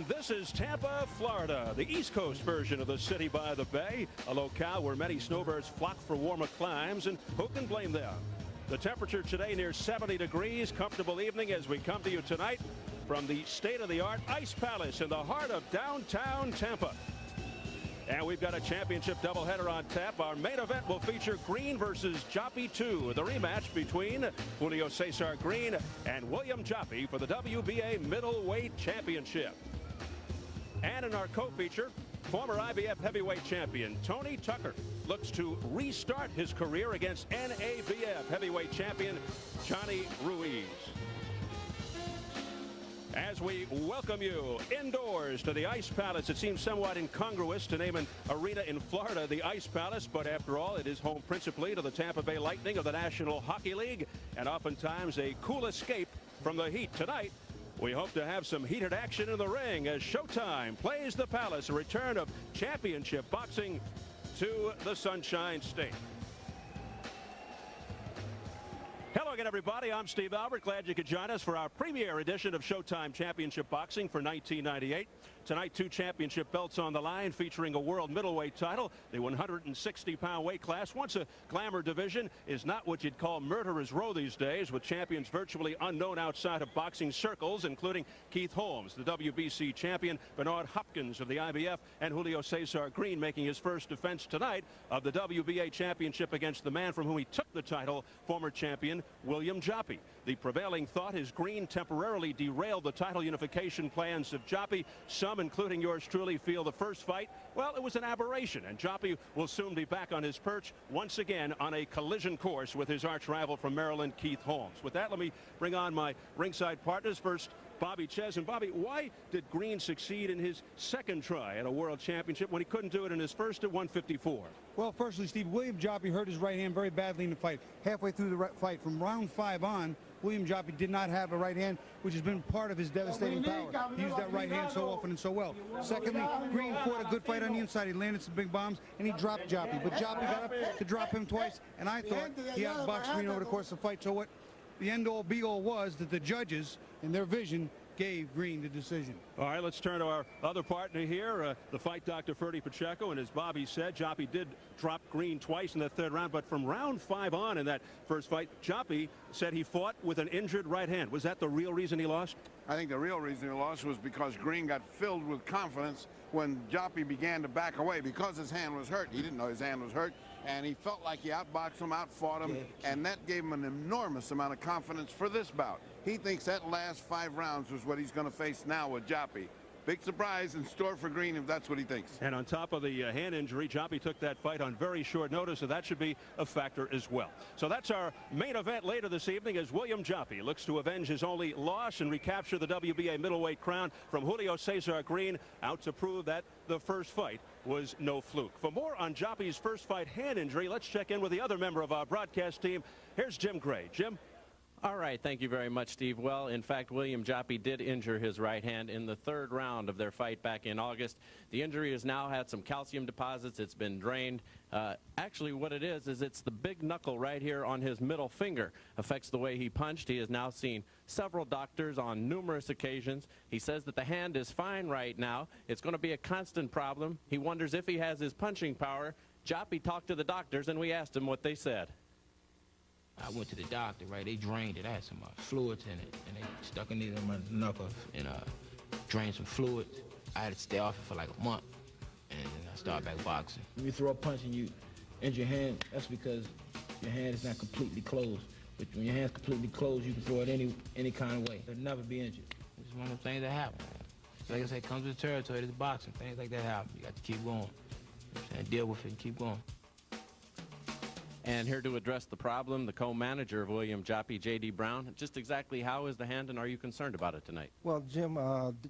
And this is Tampa, Florida, the East Coast version of the city by the bay, a locale where many snowbirds flock for warmer climes, and who can blame them? The temperature today near 70 degrees, comfortable evening as we come to you tonight from the state-of-the-art Ice Palace in the heart of downtown Tampa. And we've got a championship doubleheader on tap. Our main event will feature Green versus Joppy 2, the rematch between Julio Cesar Green and William Joppy for the WBA Middleweight Championship. And in our co-feature, former IBF heavyweight champion Tony Tucker looks to restart his career against NABF heavyweight champion Johnny Ruiz. As we welcome you indoors to the Ice Palace, it seems somewhat incongruous to name an arena in Florida the Ice Palace, but after all, it is home principally to the Tampa Bay Lightning of the National Hockey League, and oftentimes a cool escape from the heat. Tonight, we hope to have some heated action in the ring as Showtime plays the Palace, a return of championship boxing to the Sunshine State. Hello again, everybody. I'm Steve Albert. Glad you could join us for our premiere edition of Showtime Championship Boxing for 1998. Tonight, 2 championship belts on the line featuring a world middleweight title. The 160-pound weight class, once a glamour division, is not what you'd call murderer's row these days, with champions virtually unknown outside of boxing circles, including Keith Holmes, the WBC champion, Bernard Hopkins of the IBF, and Julio Cesar Green making his first defense tonight of the WBA championship against the man from whom he took the title, former champion William Joppy. The prevailing thought is Green temporarily derailed the title unification plans of Joppy. Some, including yours truly, feel the first fight, well, it was an aberration, and Joppy will soon be back on his perch once again on a collision course with his arch rival from Maryland, Keith Holmes. With that, let me bring on my ringside partners. First, Bobby Ches. And Bobby, why did Green succeed in his second try at a world championship when he couldn't do it in his first at 154? Well, firstly, Steve, William Joppy hurt his right hand very badly in the fight. Halfway through the fight, from round 5 on, William Joppy did not have a right hand, which has been part of his devastating power. He used that right hand so often and so well. Secondly, Green fought a good fight on the inside. He landed some big bombs, and he dropped Joppy. But Joppy got up to drop him twice, and I thought he outboxed Green over the course of the fight. So what the end-all, be-all was that the judges, in their vision, gave Green the decision. All right, let's turn to our other partner here, the fight doctor, Ferdy Pacheco. And as Bobby said, Joppy did drop Green twice in the third round. But from round 5 on in that first fight, Joppy said he fought with an injured right hand. Was that the real reason he lost? I think the real reason he lost was because Green got filled with confidence when Joppy began to back away because his hand was hurt. He didn't know his hand was hurt, and he felt like he outboxed him, outfought him, and that gave him an enormous amount of confidence for this bout. He thinks that last 5 rounds was what he's going to face now with Joppy. Big surprise in store for Green if that's what he thinks. And on top of the hand injury, Joppy took that fight on very short notice, so that should be a factor as well. So that's our main event later this evening as William Joppy looks to avenge his only loss and recapture the WBA middleweight crown from Julio Cesar Green, out to prove that the first fight was no fluke. For more on Joppy's first fight hand injury, let's check in with the other member of our broadcast team. Here's Jim Gray. Jim? All right, thank you very much, Steve. Well, in fact, William Joppy did injure his right hand in the third round of their fight back in August. The injury has now had some calcium deposits. It's been drained. Actually, what it is it's the big knuckle right here on his middle finger. Affects the way he punched. He has now seen several doctors on numerous occasions. He says that the hand is fine right now. It's going to be a constant problem. He wonders if he has his punching power. Joppy talked to the doctors, and we asked him what they said. I went to the doctor, right? They drained it. I had some fluids in it, and they stuck a needle in my knuckle and drained some fluids. I had to stay off it for like a month, and then I started back boxing. When you throw a punch and you injure your hand, that's because your hand is not completely closed. But when your hand's completely closed, you can throw it any kind of way. It'll never be injured. It's one of those things that happen. Like I said, it comes with the territory. It's boxing. Things like that happen. You got to keep going. And deal with it and keep going. And here to address the problem, the co-manager of William Joppy, J.D. Brown. Just exactly how is the hand, and are you concerned about it tonight? Well, Jim,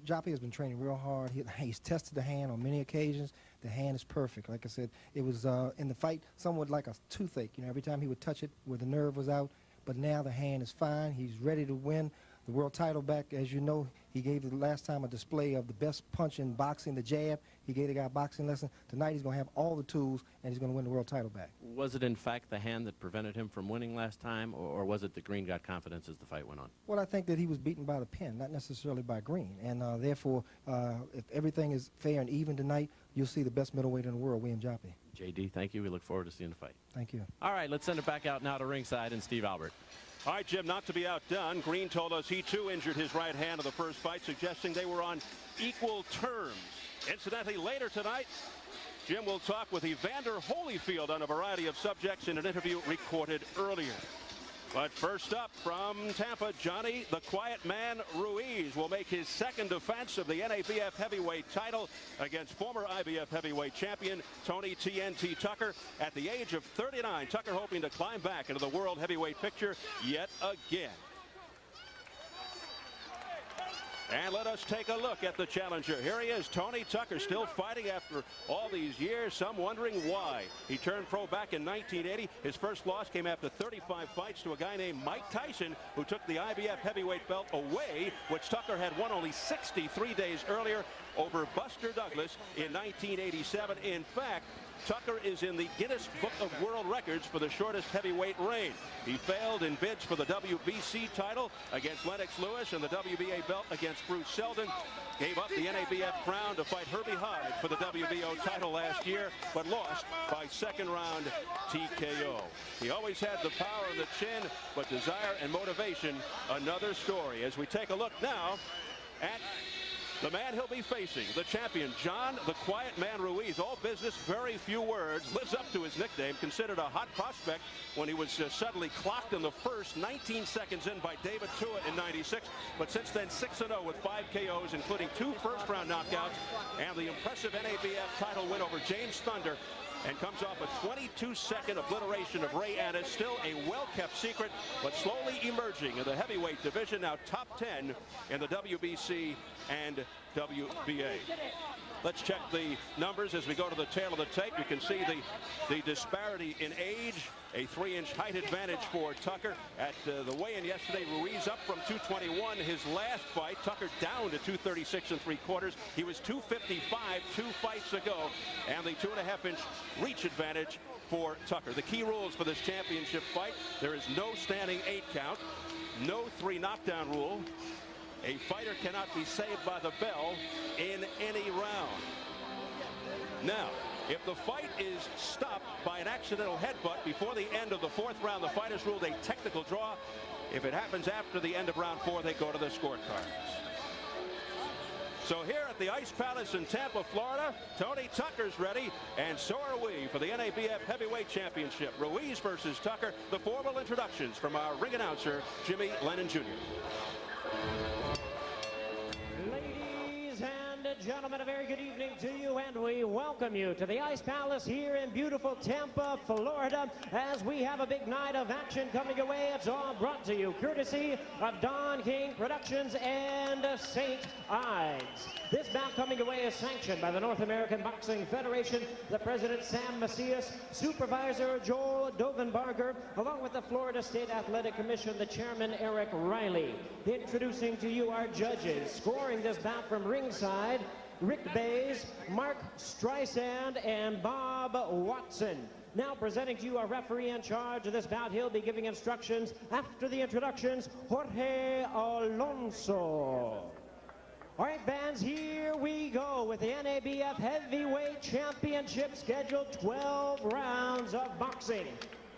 Joppy has been training real hard. He's tested the hand on many occasions. The hand is perfect. Like I said, it was in the fight somewhat like a toothache. You know, every time he would touch it where the nerve was out. But now the hand is fine. He's ready to win. the world title back. As you know, he gave the last time a display of the best punch in boxing, the jab. He gave the guy a boxing lesson. Tonight he's going to have all the tools, and he's going to win the world title back. Was it, in fact, the hand that prevented him from winning last time, or was it that Green got confidence as the fight went on? Well, I think that he was beaten by the pin, not necessarily by Green. And therefore, if everything is fair and even tonight, you'll see the best middleweight in the world, William Joppy. J.D., thank you. We look forward to seeing the fight. Thank you. All right, let's send it back out now to ringside and Steve Albert. All right, Jim, not to be outdone, Green told us he, too, injured his right hand in the first fight, suggesting they were on equal terms. Incidentally, later tonight, Jim will talk with Evander Holyfield on a variety of subjects in an interview recorded earlier. But first up from Tampa, Johnny the Quiet Man Ruiz will make his second defense of the NABF heavyweight title against former IBF heavyweight champion Tony TNT Tucker. At the age of 39, Tucker hoping to climb back into the world heavyweight picture yet again. And let us take a look at the challenger. Here he is, Tony Tucker, still fighting after all these years, some wondering why. He turned pro back in 1980. His first loss came after 35 fights to a guy named Mike Tyson, who took the IBF heavyweight belt away, which Tucker had won only 63 days earlier over Buster Douglas in 1987. In fact, Tucker is in the Guinness Book of World Records for the shortest heavyweight reign. He failed in bids for the WBC title against Lennox Lewis and the WBA belt against Bruce Seldon. Gave up the NABF crown to fight Herbie Hyde for the WBO title last year, but lost by second round TKO. He always had the power of the chin, but desire and motivation, another story. As we take a look now at the man he'll be facing, the champion, John the Quiet Man Ruiz. All business, very few words. Lives up to his nickname. Considered a hot prospect when he was suddenly clocked in the first 19 seconds in by David Tuitt in '96. But since then, 6-0 with 5 KOs, including 2 first-round knockouts and the impressive NABF title win over James Thunder. And comes off a 22-second obliteration of Ray Annis. Still a well-kept secret, but slowly emerging in the heavyweight division. Now top 10 in the WBC and WBA. Let's check the numbers as we go to the tail of the tape. You can see the disparity in age. A 3-inch height advantage for Tucker. At the weigh-in yesterday, Ruiz up from 221. His last fight, Tucker down to 236 3/4. He was 255 2 fights ago. And the 2.5-inch reach advantage for Tucker. The key rules for this championship fight: there is no standing 8 count, no 3 knockdown rule. A fighter cannot be saved by the bell in any round. Now, if the fight is stopped by an accidental headbutt before the end of the 4th round, the fighters ruled a technical draw. If it happens after the end of round 4, they go to the scorecards. So here at the Ice Palace in Tampa, Florida, Tony Tucker's ready, and so are we for the NABF Heavyweight Championship. Ruiz versus Tucker. The formal introductions from our ring announcer, Jimmy Lennon Jr. Gentlemen, a very good evening to you, and we welcome you to the Ice Palace here in beautiful Tampa, Florida, as we have a big night of action coming your way. It's all brought to you courtesy of Don King Productions and St. Ides. This bout coming away is sanctioned by the North American Boxing Federation, the president Sam Macias, supervisor Joel Dovenbarger, along with the Florida State Athletic Commission, the chairman Eric Riley. Introducing to you our judges, scoring this bout from ringside, Rick Bays, Mark Streisand, and Bob Watson. Now presenting to you our referee in charge of this bout. He'll be giving instructions after the introductions, Jorge Alonso. All right, bands, here we go with the NABF Heavyweight Championship, scheduled 12 rounds of boxing.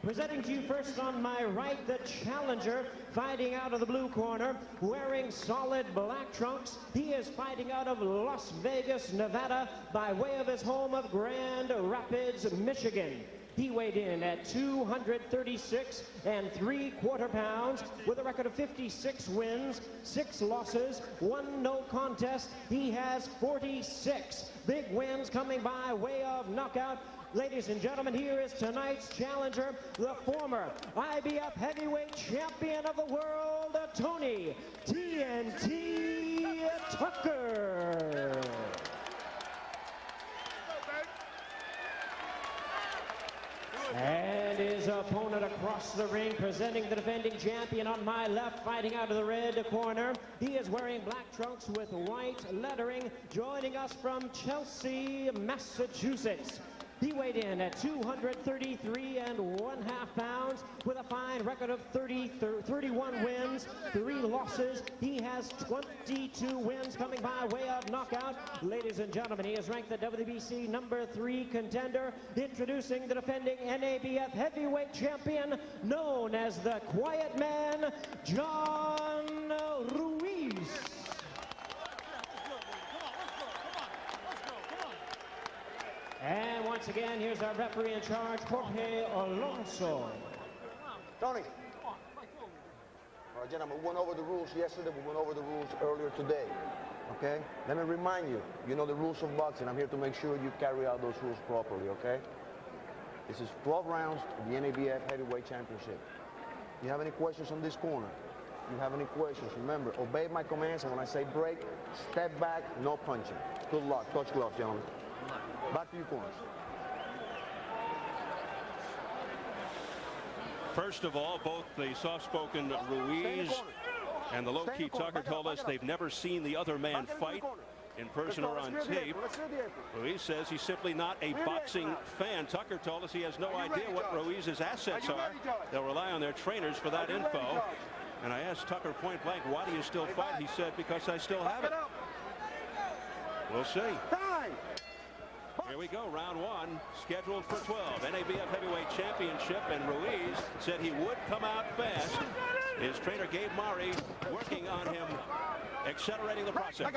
Presenting to you first on my right, the challenger, fighting out of the blue corner, wearing solid black trunks. He is fighting out of Las Vegas, Nevada, by way of his home of Grand Rapids, Michigan. He weighed in at 236 3/4 pounds with a record of 56 wins, 6 losses, 1 no contest. He has 46 big wins coming by way of knockout. Ladies and gentlemen, here is tonight's challenger, the former IBF heavyweight champion of the world, Tony TNT Tucker. And his opponent across the ring, presenting the defending champion on my left, fighting out of the red corner. He is wearing black trunks with white lettering, joining us from Chelsea, Massachusetts. He weighed in at 233.5 pounds with a fine record of 31 wins, 3 losses. He has 22 wins coming by way of knockout. Ladies and gentlemen, he is ranked the WBC #3 contender, introducing the defending NABF heavyweight champion, known as the Quiet Man, John Ruiz. And once again, here's our referee in charge, Jorge Alonso. Tony. All right, gentlemen, we went over the rules yesterday. We went over the rules earlier today. Okay? Let me remind you, you know the rules of boxing. I'm here to make sure you carry out those rules properly, okay? This is 12 rounds of the NABF Heavyweight Championship. You have any questions on this corner? You have any questions? Remember, obey my commands, and when I say break, step back, no punching. Good luck. Touch gloves, gentlemen. Back to your corners. First of all, both the soft-spoken Ruiz and the low-key Tucker told us they've never seen the other man fight in person or on tape. Ruiz says he's simply not a boxing fan. Tucker told us he has no idea what Ruiz's assets are. They'll rely on their trainers for that info. And I asked Tucker point blank, why do you still fight? He said, because I still have it. We'll see. Here we go, round 1, scheduled for 12. NABF Heavyweight Championship, and Ruiz said he would come out fast. His trainer, Gabe Murray, working on him, accelerating the process.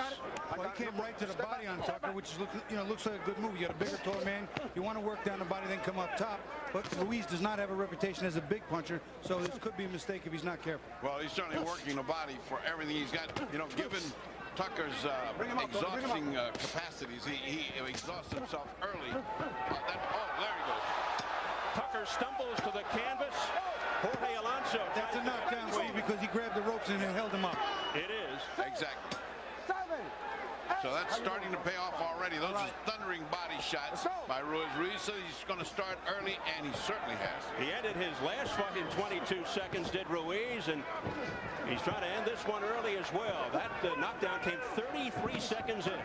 Well, he came right to the body on Tucker, which is, looks like a good move. You got a bigger, taller man. You want to work down the body, then come up top. But Ruiz does not have a reputation as a big puncher, so this could be a mistake if he's not careful. Well, he's certainly working the body for everything he's got. Given Tucker's exhausting capacities, he exhausts himself early. There he goes. Tucker stumbles to the canvas. Jorge Alonso. That's a knockdown, Steve, because he grabbed the ropes and held him up. It is. Exactly. So that's starting to pay off already. Those are thundering body shots by Ruiz. Ruiz says he's going to start early, and he certainly has. He ended his last fight in 22 seconds, did Ruiz, and he's trying to end this one early as well. That knockdown came 33 seconds in.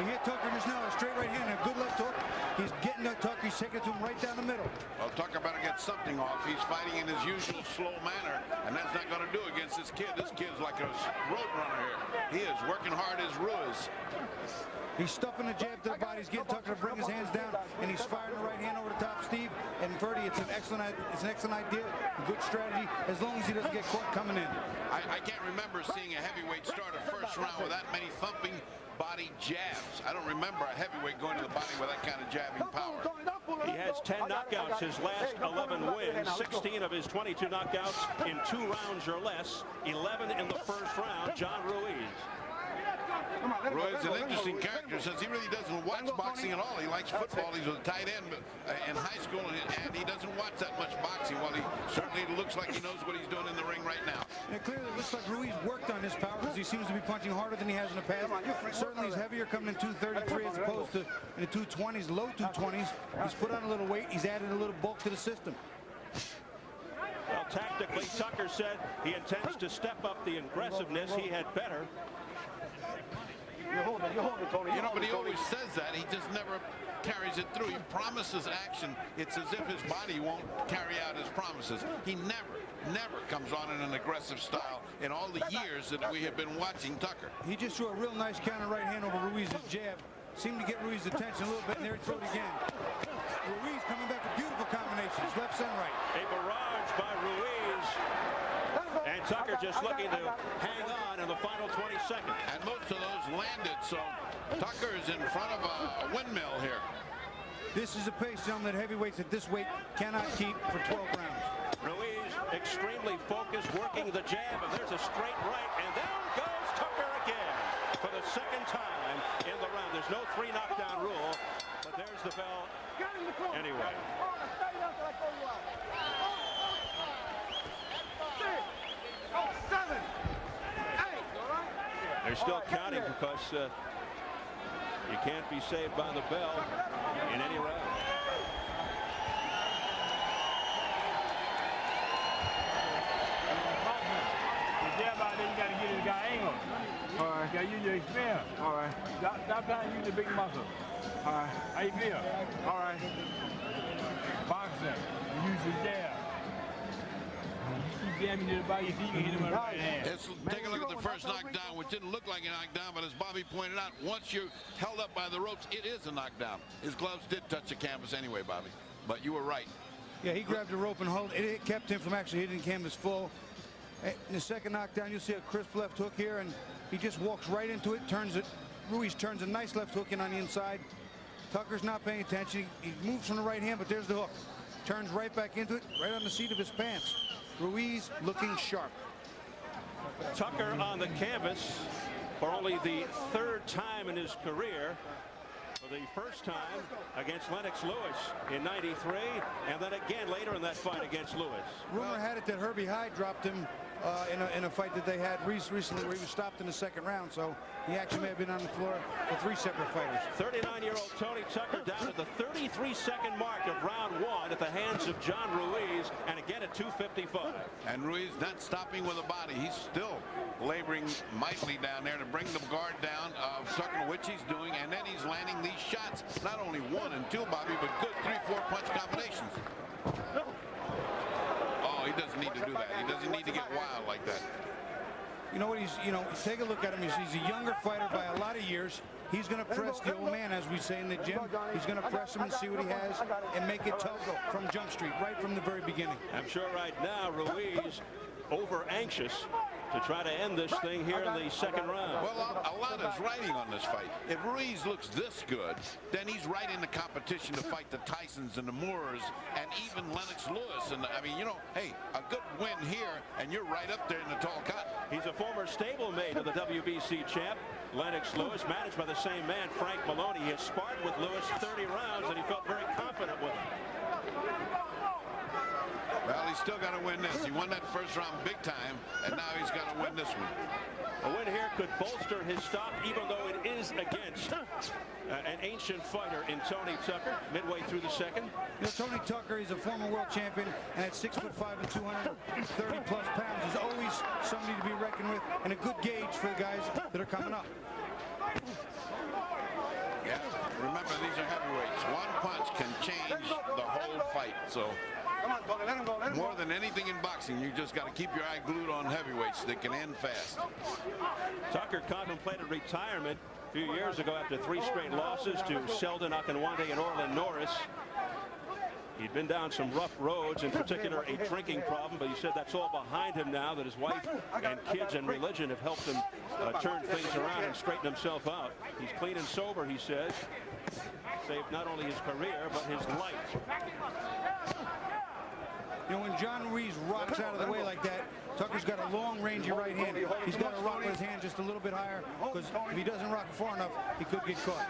He hit Tucker just now, a straight right hand, a good left hook. He's getting to Tucker, he's taking it to him right down the middle. Well, Tucker better get something off. He's fighting in his usual slow manner, and that's not going to do against this kid. This kid's like a road runner here. He is working hard as Ruiz. He's stuffing the jab to the body. He's getting Tucker to bring his hands down, and he's firing the right hand over the top, Steve. And Ferdy, it's an excellent idea, a good strategy, as long as he doesn't get caught coming in. I can't remember seeing a heavyweight start a first round with that many thumping body jabs. I don't remember a heavyweight going to the body with that kind of jabbing power. He has 10 knockouts, his last 11 wins, 16 of his 22 knockouts in 2 rounds or less, 11 in the first round. John Ruiz. Ruiz is an interesting character since he really doesn't watch boxing at all. He likes football. He's a tight end in high school, and he doesn't watch that much boxing. Well, he certainly looks like he knows what he's doing in the ring right now. And it clearly looks like Ruiz worked on his power because he seems to be punching harder than he has in the past. Certainly he's heavier coming in 233 as opposed to in the 220s, low 220s. He's put on a little weight. He's added a little bulk to the system. Well, tactically, Tucker said he intends to step up the aggressiveness. He had better. But he always says that. He just never carries it through. He promises action. It's as if his body won't carry out his promises. He never comes on in an aggressive style in all the years that we have been watching Tucker. He just threw a real nice counter right hand over Ruiz's jab. Seemed to get Ruiz's attention a little bit, and there he threw it again. Ruiz coming back with beautiful combinations, left and right. A barrage by Ruiz. And Tucker just looking to hang on in the final 20 seconds. And most of those landed, so Tucker is in front of a windmill here. This is a pace, gentlemen, that heavyweights at this weight cannot keep for 12 rounds. Ruiz extremely focused, working the jab, and there's a straight right, and down goes Tucker again for the second time in the round. There's no 3 knockdown rule, but there's the bell anyway. They're still counting because you can't be saved by the bell in any round. Now use your experience. All right. Stop trying to use the big muscle. All right. How you feel? All right. Boxing. You use the jab. You keep jamming to the body, you see you can hit him with the right hand. Let's take a look at the first knockdown, which didn't look like a knockdown, but as Bobby pointed out, once you're held up by the ropes, it is a knockdown. His gloves did touch the canvas anyway, Bobby, but you were right. Yeah, he grabbed the rope and held it. It kept him from actually hitting the canvas full. In the second knockdown, you'll see a crisp left hook here, and he just walks right into it, turns it. Ruiz turns a nice left hook in on the inside. Tucker's not paying attention. He moves from the right hand, but there's the hook. Turns right back into it, right on the seat of his pants. Ruiz looking sharp. Tucker on the canvas for only the third time in his career. For the first time against Lennox Lewis in '93, and then again later in that fight against Lewis. Rumor had it that Herbie Hyde dropped him in a fight that they had recently where he was stopped in the second round, so he actually may have been on the floor with 3 separate fighters. 39-year-old Tony Tucker down at the 33-second mark of round 1 at the hands of John Ruiz, and again at 2:55. And Ruiz not stopping with a body. He's still laboring mightily down there to bring the guard down of Tucker, which he's doing, and then he's landing these shots. Not only 1 and 2, Bobby, but good 3-4 punch combinations. Oh, he doesn't need to do that. He doesn't need to get wild like that. You know what, take a look at him. He's a younger fighter by a lot of years. He's going to press the old man, as we say in the gym. He's going to press him and see what he has and make it tough from Jump Street, right from the very beginning. I'm sure right now Ruiz over anxious to try to end this thing here in the second round. Well, a lot is riding on this fight. If Ruiz looks this good, then he's right in the competition to fight the Tysons and the Moores and even Lennox Lewis. And I mean, you know, hey, a good win here, and you're right up there in the tall cut. He's a former stablemate of the WBC champ, Lennox Lewis, managed by the same man, Frank Maloney. He has sparred with Lewis 30 rounds, and he felt very confident with him. Well, he's still got to win this. He won that first round big time, and now he's got to win this one. A win here could bolster his stock, even though it is against an ancient fighter in Tony Tucker, midway through the second. You know, Tony Tucker is a former world champion, and at 6'5" and 230-plus pounds is always somebody to be reckoned with, and a good gauge for the guys that are coming up. Yeah, remember, these are heavyweights. One punch can change the whole fight, so... More than anything in boxing, you just got to keep your eye glued on heavyweights that can end fast. Tucker contemplated retirement a few years ago after 3 straight losses to Sheldon Akinwande and Orlin Norris. He'd been down some rough roads, in particular a drinking problem, but he said that's all behind him now, that his wife and kids and religion have helped him turn things around and straighten himself out. He's clean and sober, he says. Saved not only his career, but his life. You know, when John Ruiz rocks out of the way like that, Tucker's got a long rangy right hand. He's got to rock with his hand just a little bit higher, because if he doesn't rock far enough, he could get caught.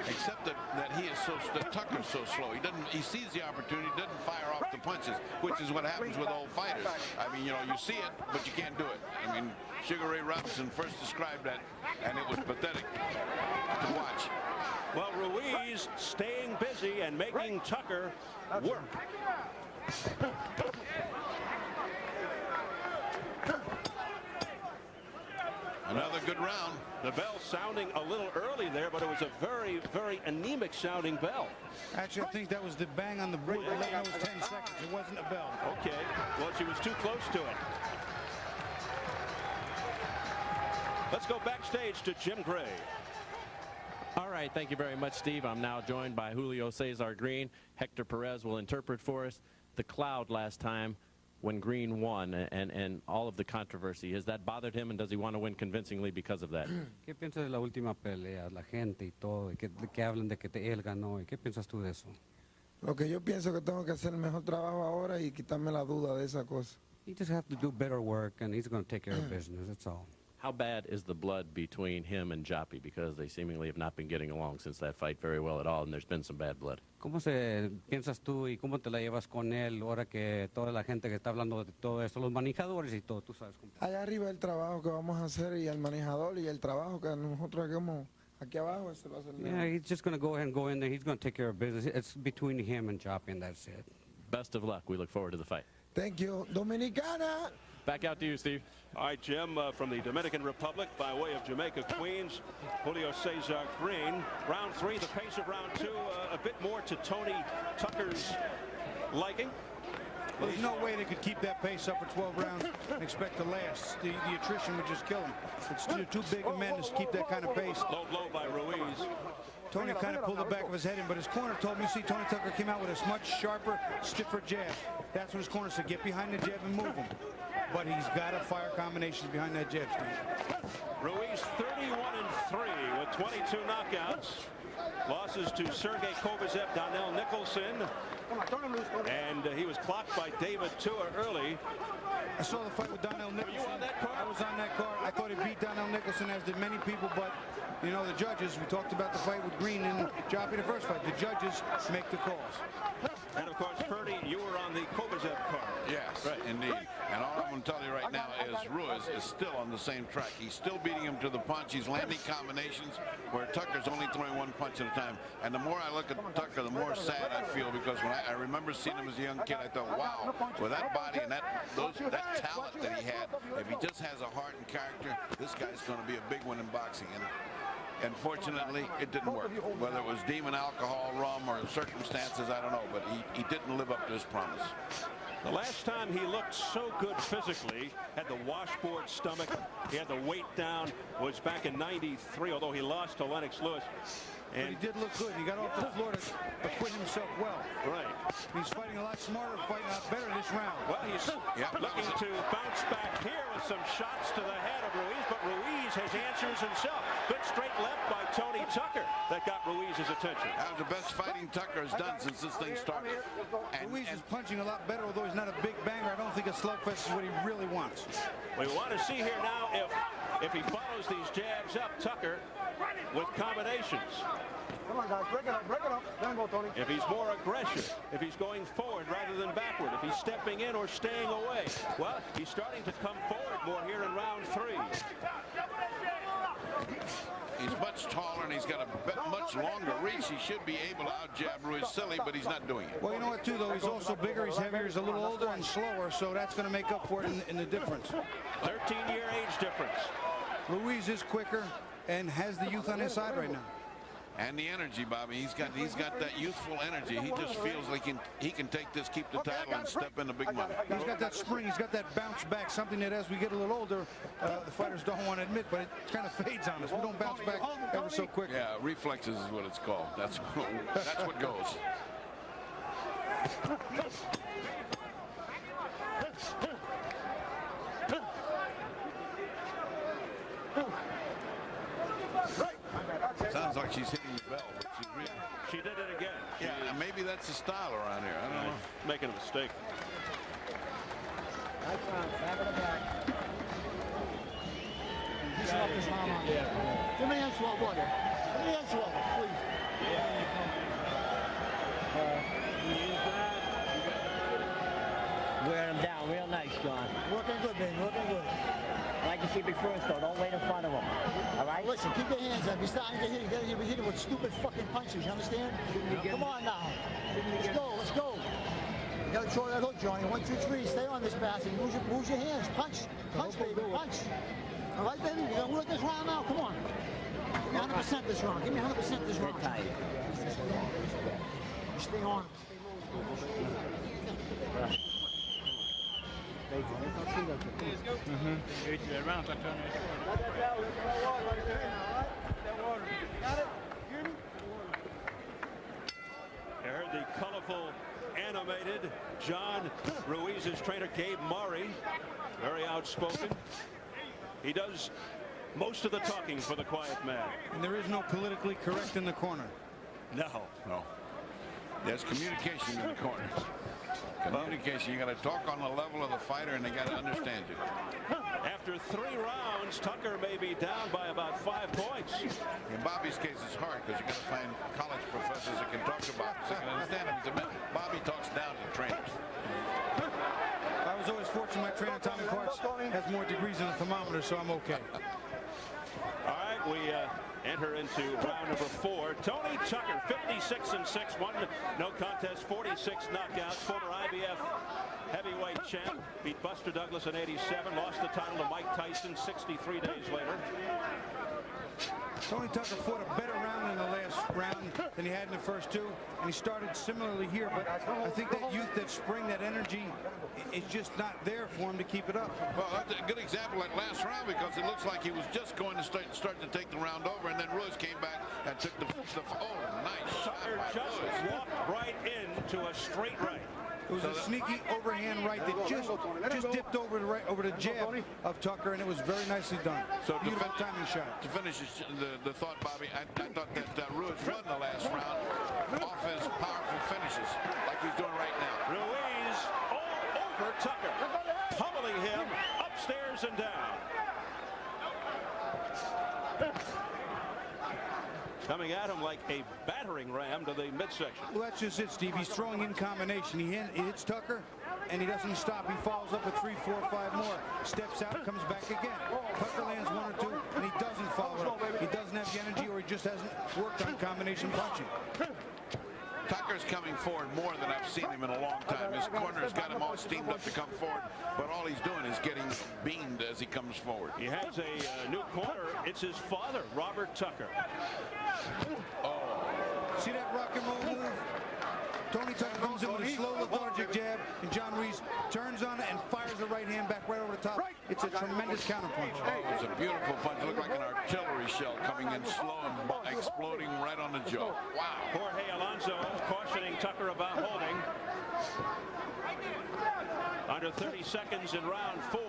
Except that he is that Tucker's so slow. He sees the opportunity, doesn't fire off the punches, which is what happens with old fighters. I mean, you know, you see it, but you can't do it. I mean, Sugar Ray Robinson first described that, and it was pathetic to watch. Well, Ruiz staying busy and making Tucker work. Another good round. The bell sounding a little early there, but it was a very, very anemic sounding bell. Actually, I think that was the bang on the board. It was 10 seconds. It wasn't a bell. Okay. Well, she was too close to it. Let's go backstage to Jim Gray. All right, thank you very much, Steve. I'm now joined by Julio Cesar Green. Hector Perez will interpret for us the cloud last time when Green won and all of the controversy. Has that bothered him, and does he want to win convincingly because of that? ¿Qué piensas de la última pelea? La gente y todo, que hablan de que él ganó. ¿Qué piensas tú de eso? Lo que yo pienso que tengo que hacer el mejor trabajo ahora y quitarme la duda de esa cosa. He just has to do better work, and he's going to take care of business, that's all. How bad is the blood between him and Joppy? Because they seemingly have not been getting along since that fight very well at all, and there's been some bad blood. ¿Cómo piensas tú y cómo te la llevas con él ahora que toda la gente que está hablando de todo esto, los manejadores y todo, tú sabes cómo? Allá arriba el trabajo que vamos a hacer y el manejador y el trabajo que nosotros hagamos aquí abajo, ese va a ser el Yeah, he's just going to go ahead and go in there. He's going to take care of business. It's between him and Joppy, and that's it. Best of luck. We look forward to the fight. Thank you. Dominicana. Back out to you, Steve. All right, Jim, from the Dominican Republic by way of Jamaica, Queens, Julio Cesar Green. Round 3, the pace of round 2, a bit more to Tony Tucker's liking. Well, there's no way they could keep that pace up for 12 rounds and expect to last. The attrition would just kill them. It's too big a men to keep that kind of pace. Low blow by Ruiz. Tony kind of pulled the back of his head in, but his corner told me, see, Tony Tucker came out with a much sharper, stiffer jab. That's what his corner said, get behind the jab and move him. But he's got to fire combinations behind that jab, Steve. Ruiz 31-3 with 22 knockouts. Losses to Sergey Kovacev, Donnell Nicholson. And he was clocked by David Tua early. I saw the fight with Donnell Nicholson. Were you on that card? I was on that card. I thought he beat Donnell Nicholson, as did many people, but you know, the judges, we talked about the fight with Green and Joppy, the first fight. The judges make the calls. And of course, Purdy, you were on the Kovacev card. Yes, right. Indeed. And all I'm going to tell you right now is Ruiz is still on the same track. He's still beating him to the punch. He's landing combinations where Tucker's only throwing one punch at a time. And the more I look at Tucker, the more sad I feel, because when I remember seeing him as a young kid, I thought, wow, with that body and that talent that he had, if he just has a heart and character, this guy's going to be a big one in boxing. And fortunately, it didn't work. Whether it was demon alcohol, rum, or circumstances, I don't know. But he didn't live up to his promise. The last time he looked so good physically, had the washboard stomach, he had the weight down, was back in '93, although he lost to Lennox Lewis. And he did look good. He got off the floor to acquit himself well. Right. He's fighting a lot smarter, fighting a lot better this round. Well, he's looking to bounce back here with some shots to the head of Ruiz, but Ruiz has answers himself. Good straight left by Tony Tucker that got Ruiz's attention. That was the best fighting Tucker has done since this thing started. Ruiz is punching a lot better, although he's not a big banger. I don't think a slugfest is what he really wants. We want to see here now if he follows these jabs up, Tucker, with combinations. Come on, guys, break it up, Then go, Tony. If he's more aggressive, if he's going forward rather than backward, if he's stepping in or staying away. Well, he's starting to come forward more here in round 3. He's much taller and he's got a much longer reach. He should be able to out-jab Ruiz silly, but he's not doing it. Well, you know what, too, though? He's also bigger, he's heavier, he's a little older and slower, so that's going to make up for it in the difference. 13-year age difference. Ruiz is quicker and has the youth on his side right now. And the energy, Bobby. He's got that youthful energy. He just feels like he can take this, keep the title, and step into big money. He's got that spring. He's got that bounce back, something that as we get a little older, the fighters don't want to admit, but it kind of fades on us. We don't bounce back ever so quick. Yeah, reflexes is what it's called. That's what goes. Sounds like she's hitting the bell. She did it again. Yeah, maybe that's the style around here. I don't know. Making a mistake. Nice round, back of the back. Give me an inch water. Give me an inch water, please. Wearing him down real nice, John. Working good, man, working good. I like to see big first, though. Don't wait in front of him. All right? Listen, keep your hands up. You're starting to get hit. You gotta be hitting with stupid fucking punches, you understand? Come on now. Let's go. You gotta throw that hook, Johnny. 1, 2, 3. Stay on this bastard. Use your hands. Punch, baby, punch. All right, baby? You're gonna work this round now? Come on. Give me 100% this round. Give me 100% this round. You stay on. You heard the colorful, animated John Ruiz's trainer, Gabe Murray, very outspoken. He does most of the talking for the quiet man. And there is no politically correct in the corner. No. There's communication in the corners. Communication. You got to talk on the level of the fighter, and they got to understand you. After 3 rounds, Tucker may be down by about 5 points. In Bobby's case, it's hard because you got to find college professors that can talk about it. So I can understand him. Bobby talks down to trainers. I was always fortunate my trainer, Tommy Parks, has more degrees than a thermometer, so I'm okay. All right, we enter into round number 4. Tony Tucker, 56-6, won no contest, 46 knockouts, former IBF heavyweight champ, beat Buster Douglas in '87, lost the title to Mike Tyson 63 days later. Tony Tucker fought a better round in the last round than he had in the first 2, and he started similarly here, but I think that youth, that spring, that energy, is just not there for him to keep it up. Well, that's a good example that last round, because it looks like he was just going to start to take the round over, and then Ruiz came back and took the nice shot Tucker by just Ruiz. walked right into a straight right. It was a sneaky overhand right that just dipped over the jab of Tucker, and it was very nicely done. So beautiful timing shot. To finish the thought, Bobby, I thought that Ruiz won the last round off his powerful finishes, like he's doing right now. Ruiz all over Tucker, pummeling him upstairs and down. Coming at him like a battering ram to the midsection. Well, that's just it, Steve. He's throwing in combination. He hits Tucker, and he doesn't stop. He follows up with 3, 4, 5 more. Steps out, comes back again. Tucker lands 1 or 2, and he doesn't follow it up. He doesn't have the energy, or he just hasn't worked on combination punching. Tucker's coming forward more than I've seen him in a long time. His corner has got him all steamed up to come forward, but all he's doing is getting beamed as he comes forward. He has a new corner. It's his father, Robert Tucker. Oh. See that rock and roll move? Tony Tucker comes in with a slow, lethargic jab, and John Ruiz turns on it and fires the right hand back right over the top. It's a tremendous counterpunch. Oh, it's a beautiful punch. It looked like an artillery shell coming in slow and exploding right on the jaw. Wow. Jorge Alonso cautioning Tucker about holding. Under 30 seconds in round 4.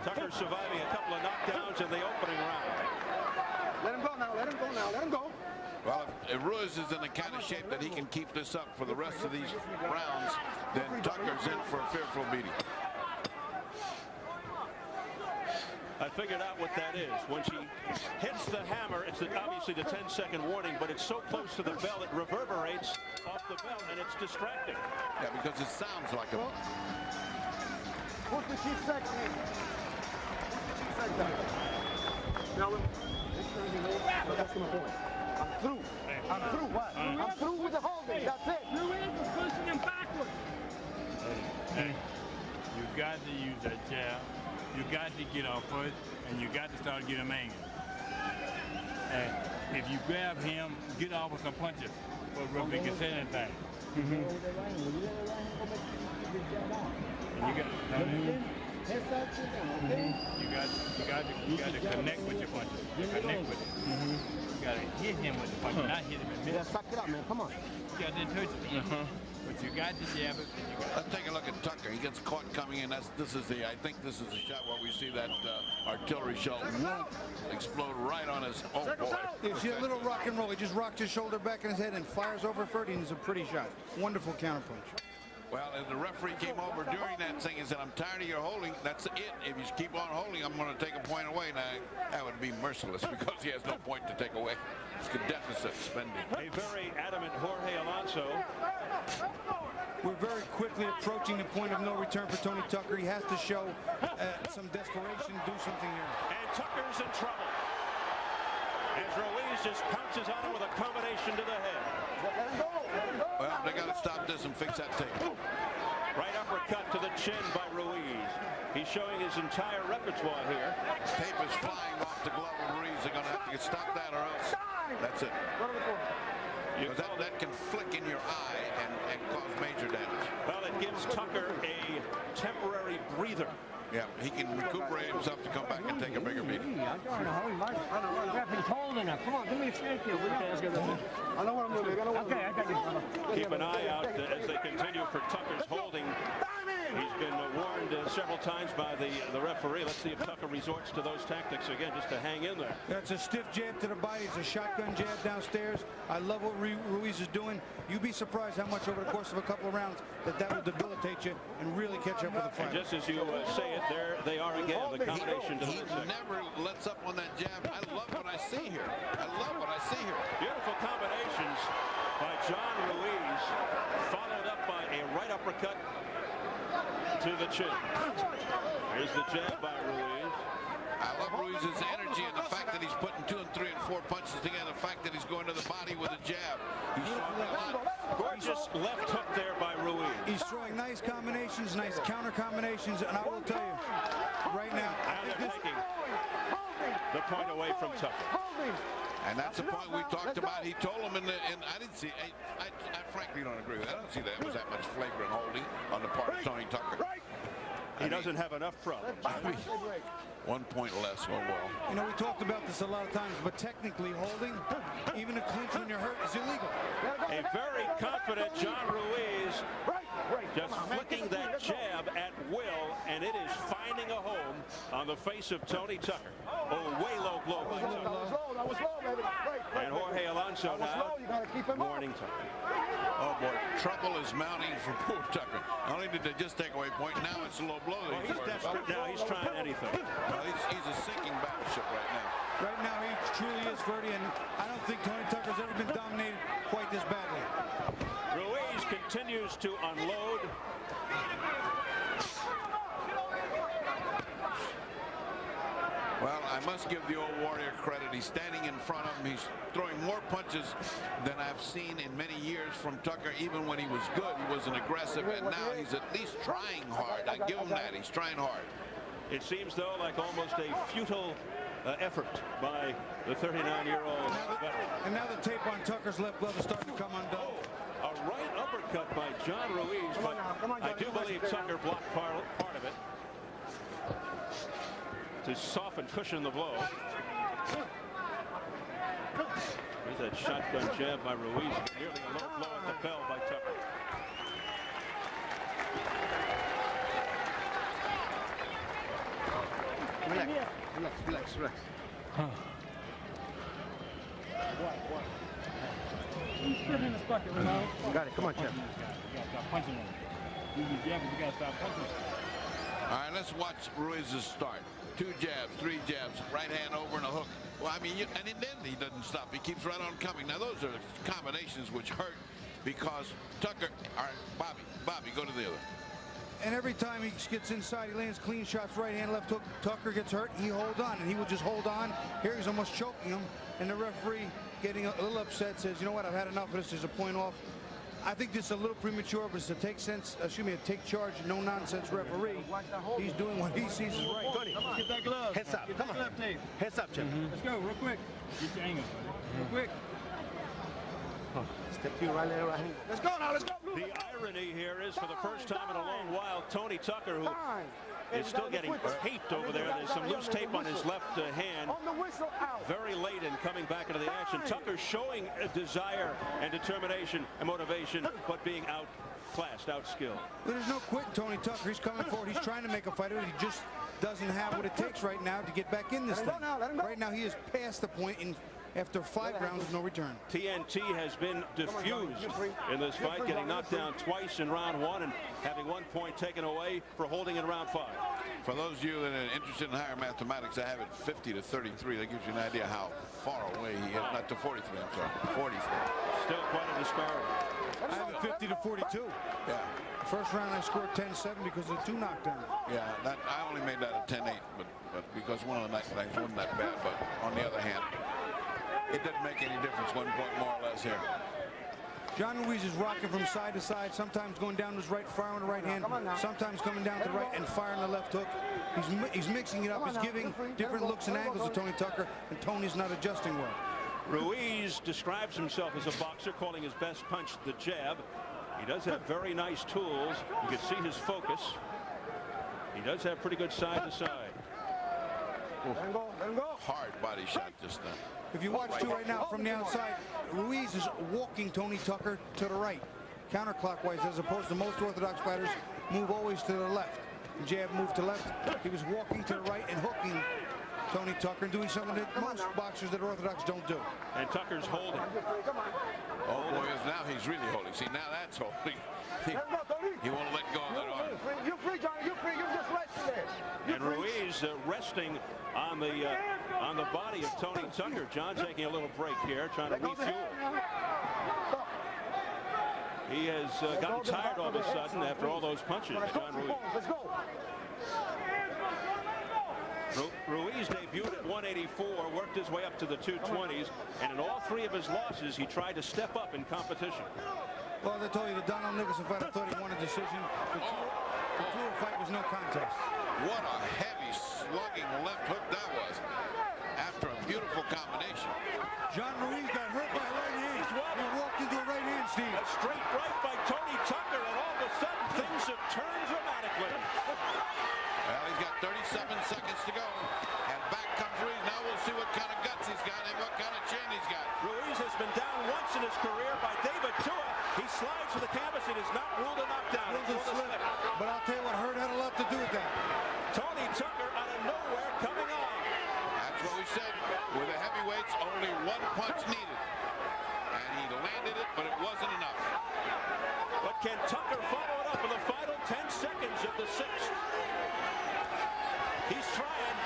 Tucker surviving a couple of knockdowns in the opening round. Let him go now, let him go now, let him go. Well, if Ruiz is in the kind of shape that he can keep this up for the rest of these rounds, then Tucker's in for a fearful beating. I figured out what that is. When she hits the hammer, it's obviously the 10-second warning, but it's so close to the bell, it reverberates off the bell, and it's distracting. Yeah, because it sounds like a... What's the chief section? Now, that's my point. I'm through. I'm through. What? I'm through with the holding. That's it. Ruiz was pushing him backwards. Hey, you got to use that jab. You got to get off first, and you got to start getting him angry. If you grab him, get off with some punches. But Ruby can say anything. And you got to connect with your punches. Connect with it. You got to hit him with the punch, not hit him in mid. Suck it up, man. Come on. You got to touch it. But you got to jab it. Let's take a look at Tucker. He gets caught coming in. I think this is the shot where we see that artillery shell explode right on his. Oh boy! You see a little rock and roll. He just rocks his shoulder back in his head and fires over 30, and it's a pretty shot. Wonderful counterpunch. Well, and the referee came over during that thing and said, "I'm tired of your holding. That's it. If you keep on holding, I'm going to take a point away." Now that would be merciless because he has no point to take away. It's a deficit spending. A very adamant Jorge Alonso. We're very quickly approaching the point of no return for Tony Tucker. He has to show some desperation, do something here. And Tucker's in trouble. As Ruiz just pounces on him with a combination to the head. Well, they got to stop this and fix that tape. Right uppercut to the chin by Ruiz. He's showing his entire repertoire here. Tape is flying off the glove of Ruiz. They're going to have to stop that or else. That's it. That can flick in your eye and cause major damage. Well, it gives Tucker a temporary breather. Yeah, he can recuperate himself to come back and take a bigger beating. I'm trying to hold him. He's holding him. Come on, give me a shake here. I know what I'm doing. Okay, I got you. Keep an eye out as they continue for Tucker's holding. He's been warned several times by the referee. Let's see if Tucker resorts to those tactics again just to hang in there. That's a stiff jab to the body. It's a shotgun jab downstairs. I love what Ruiz is doing. You'd be surprised how much over the course of a couple of rounds that will debilitate you and really catch up with the fight. And just as you say it, there they are again, the combination to the midsection. He never lets up on that jab. I love what I see here. I love what I see here. Beautiful combinations by John Ruiz, followed up by a right uppercut to the chin. Here's the jab by Ruiz. I love Ruiz's energy and the fact that he's putting 2 and 3 and 4 punches together. The fact that he's going to the body with a jab. He's throwing a lot. Gorgeous left hook there by Ruiz. He's throwing nice combinations, nice counter combinations, and I will tell you, right now, Now they're taking the point away from Tucker. And that's the point we talked about. He told him I didn't see, I frankly don't agree with that. I don't see that it was that much flagrant holding on the part of Tony Tucker. He doesn't have enough problems. 1 point less, oh well. You know, we talked about this a lot of times, but technically holding, even a clinch when you're hurt, is illegal. A very confident John Ruiz just flicking that jab at will, and it is finding a home on the face of Tony Tucker. Oh, way low blow by Tucker. And Jorge Alonso now warning Tucker. Oh boy, trouble is mounting for poor Tucker. Not only did they just take away a point, now it's a low blow that He's desperate now. He's trying anything. Well, he's a sinking battleship right now. Right now, he truly is, Ferdy, and I don't think Tony Tucker's ever been dominated quite this badly. Ruiz continues to unload. Well, I must give the old warrior credit. He's standing in front of him. He's throwing more punches than I've seen in many years from Tucker. Even when he was good, he wasn't aggressive, and now he's at least trying hard. I give him that. He's trying hard. It seems, though, like almost a futile effort by the 39-year-old veteran. And now the tape on Tucker's left glove is starting to come undone. A right uppercut by John Ruiz, but I do believe Tucker blocked part of it to soften, cushion the blow. There's that shotgun jab by Ruiz, nearly a low blow at the bell by Tucker. Relax. Got it. Come on, Champ. All right, let's watch Ruiz's start. 2 jabs, 3 jabs, right hand over and a hook. Well, I mean, and then he doesn't stop. He keeps right on coming. Now, those are combinations which hurt because Tucker, all right, Bobby, go to the other. And every time he gets inside, he lands clean shots, right hand, left hook. Tucker gets hurt, he holds on, and he will just hold on. Here he's almost choking him, and the referee, getting a little upset, says, you know what, I've had enough of this. There's a point off. I think this is a little premature, but it's a take charge, no nonsense referee. He's doing what he sees is right. Tony, get that glove. Heads up. Come on. Heads up, Chip. Let's go real quick. Get your angle. Real quick. Step to your right leg, right hand. Let's go now. Let's go. The irony here is, for the first time in a long while, Tony Tucker, who is still getting taped over there. There's some loose tape on his left hand. Very late in coming back into the action. Tucker showing a desire and determination and motivation, but being outclassed, outskilled. But there's no quitting Tony Tucker. He's coming forward. He's trying to make a fight. He just doesn't have what it takes right now to get back in this thing. Right now, he is past the point after 5 rounds with no return. TNT has been diffused in this fight, getting knocked down twice in round 1 and having 1 point taken away for holding in round 5. For those of you that are interested in higher mathematics, I have it 50 to 33. That gives you an idea how far away he is. Not to 43, I'm sorry, 43. Still quite a disparity. I have it 50 to 42. Yeah. First round, I scored 10-7 because of the 2 knockdowns. Yeah, I only made that a 10-8, but because one of the night things wasn't that bad. But on the other hand, it doesn't make any difference, 1 point more or less here. John Ruiz is rocking from side to side, sometimes going down his right, firing the right hand, sometimes coming down to the right and firing the left hook. He's mixing it up. He's giving different looks and angles to Tony Tucker, and Tony's not adjusting well. Ruiz describes himself as a boxer, calling his best punch the jab. He does have very nice tools. You can see his focus. He does have pretty good side to side. Let him go. Hard body shot just now. If you watch right now from the outside, Ruiz is walking Tony Tucker to the right, counterclockwise, as opposed to most orthodox fighters move always to the left. Jab moved to left. He was walking to the right and hooking Tony Tucker and doing something that most boxers that are orthodox don't do. And Tucker's holding. Oh boy, now he's really holding. See, now that's holding. He won't let go of that arm. You're free, Johnny. You're free. You just rest there. And Ruiz resting on the body of Tony Tucker. John taking a little break here, trying to refuel. He has gotten tired all of a sudden after all those punches, John Ruiz. Let's go. Ruiz debuted at 184, worked his way up to the 220s, and in all 3 of his losses, he tried to step up in competition. Well, they told you the Donald Nicholson fight, I thought he won a decision. The Fluid fight was no contest. What a heavy slugging left hook that was after a beautiful combination. John Ruiz got hurt by a right hand. He walked into a right hand, Steve. A straight right by Tony Tucker, and all of a sudden things have turned dramatically. Well, he's got 37 seconds to go, and back comes Ruiz. Now we'll see what kind of guts he's got and what kind of chin he's got. Ruiz has been down once in his career by David Tua. He slides to the canvas. It is not ruled a knockdown. But I'll tell you what, Hurt had a lot to do with that. Tony Tucker out of nowhere coming on. That's what we said. With the heavyweights, only 1 punch needed. And he landed it, but it wasn't enough. But can Tucker follow it up in the final 10 seconds of the 6th? He's trying.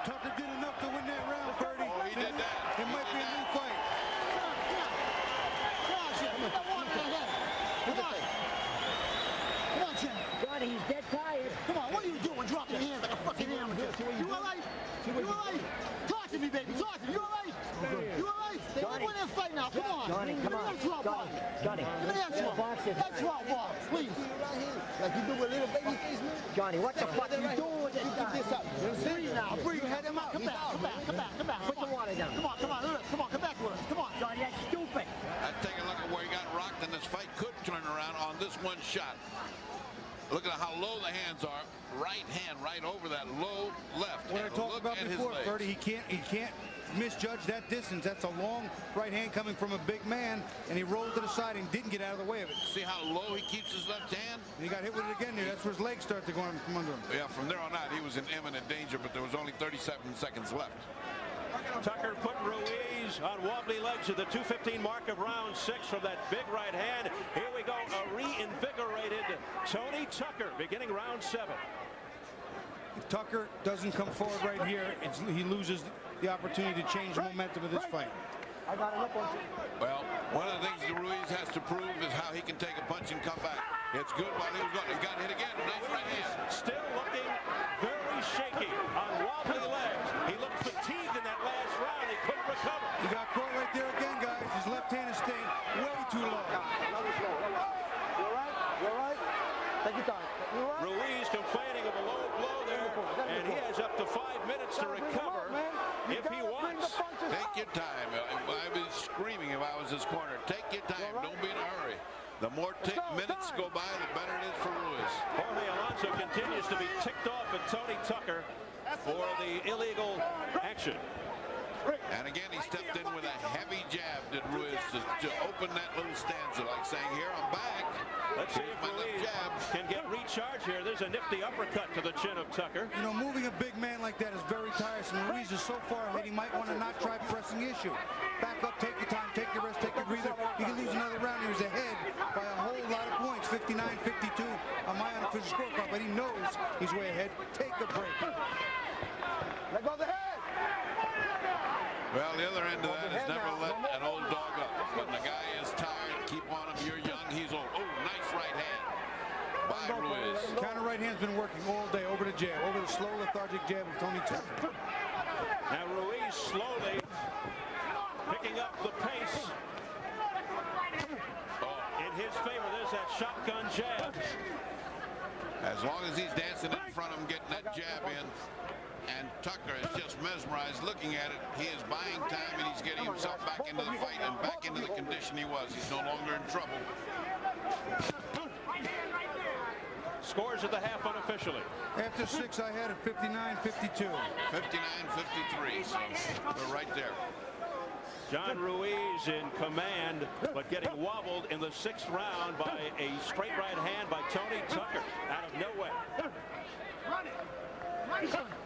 Tucker did enough to win that round, Bertie. Oh, he did that. It might be a new fight. Come on, Jim. Johnny, he's dead tired. Come on, what are you doing? Drop your hands like a fucking amateur. You all right? You all right? Talk to me, baby. Talk to me. You all right? You all right? Johnny. Win that fight now. Come on. Johnny, come on. Johnny. That's right, box, please. Like you do with little baby face, man. Johnny, what the fuck are you doing with this guy? This up. Breathe now. Breathe. Head him out. Come back. Put the water down. Come on. Come on. Come back with us. Come on. Johnny, that's stupid. Let's take a look at where he got rocked, and this fight could turn around on this one shot. Look at how low the hands are. Right hand right over that low left. What I talked about before, Bertie, he can't misjudge that distance. That's a long right hand coming from a big man, and he rolled to the side and didn't get out of the way of it. See how low he keeps his left hand? And he got hit with it again there. That's where his legs start to go from under him. Yeah, from there on out, he was in imminent danger, but there was only 37 seconds left. Tucker put Ruiz on wobbly legs at the 2:15 mark of round 6 from that big right hand. Here we go, a reinvigorated Tony Tucker beginning round 7. If Tucker doesn't come forward right here, he loses the opportunity to change the momentum of this fight. I got it up on you. Well, one of the things that Ruiz has to prove is how he can take a punch and come back. It's good while he was going. He got hit again. Nice right hand. Still looking very shaky on wobbly legs. He looked fatigued in that last round. He couldn't recover. He got caught right there again, guys. His left hand is staying way too low. You all right? You all right? Take your time. You all right? Ruiz complaining of a low blow there, and he has up to 5 minutes to recover if he wants. Take your time. I'd be screaming if I was his corner. Take your time. Don't be in a hurry. The more minutes go by, the better it is for Ruiz. Jorge Alonso continues to be ticked off at Tony Tucker for the illegal action. And again, he stepped in with a heavy jab, did Ruiz, to open that little stanza, like saying, here, I'm back. Let's see if Ruiz can get recharged here. There's a nifty uppercut to the chin of Tucker. You know, moving a big man like that is very tiresome. Ruiz is so far ahead, he might want to not try pressing the issue. Back up, take your time, take your rest, take your breather. He can lose another round. He was ahead by a whole lot of points, 59-52 on my unofficial scorecard, but he knows he's way ahead. Take a break. Let go of the head. Well, the other end of that is never let an old dog up. When the guy is tired, keep on him. You're young, he's old. Oh, nice right hand by Ruiz. Counter right hand's been working all day over the jab, over the slow, lethargic jab of Tony Tucker. Now Ruiz slowly picking up the pace. In his favor, there's that shotgun jab. As long as he's dancing in front of him, getting that jab in, and Tucker is just mesmerized looking at it. He is buying time, and he's getting himself back into the fight and back into the condition he was. He's no longer in trouble. Scores at the half unofficially. After 6, I had a 59-52. 59-53, so we're right there. John Ruiz in command, but getting wobbled in the 6th round by a straight right hand by Tony Tucker out of nowhere.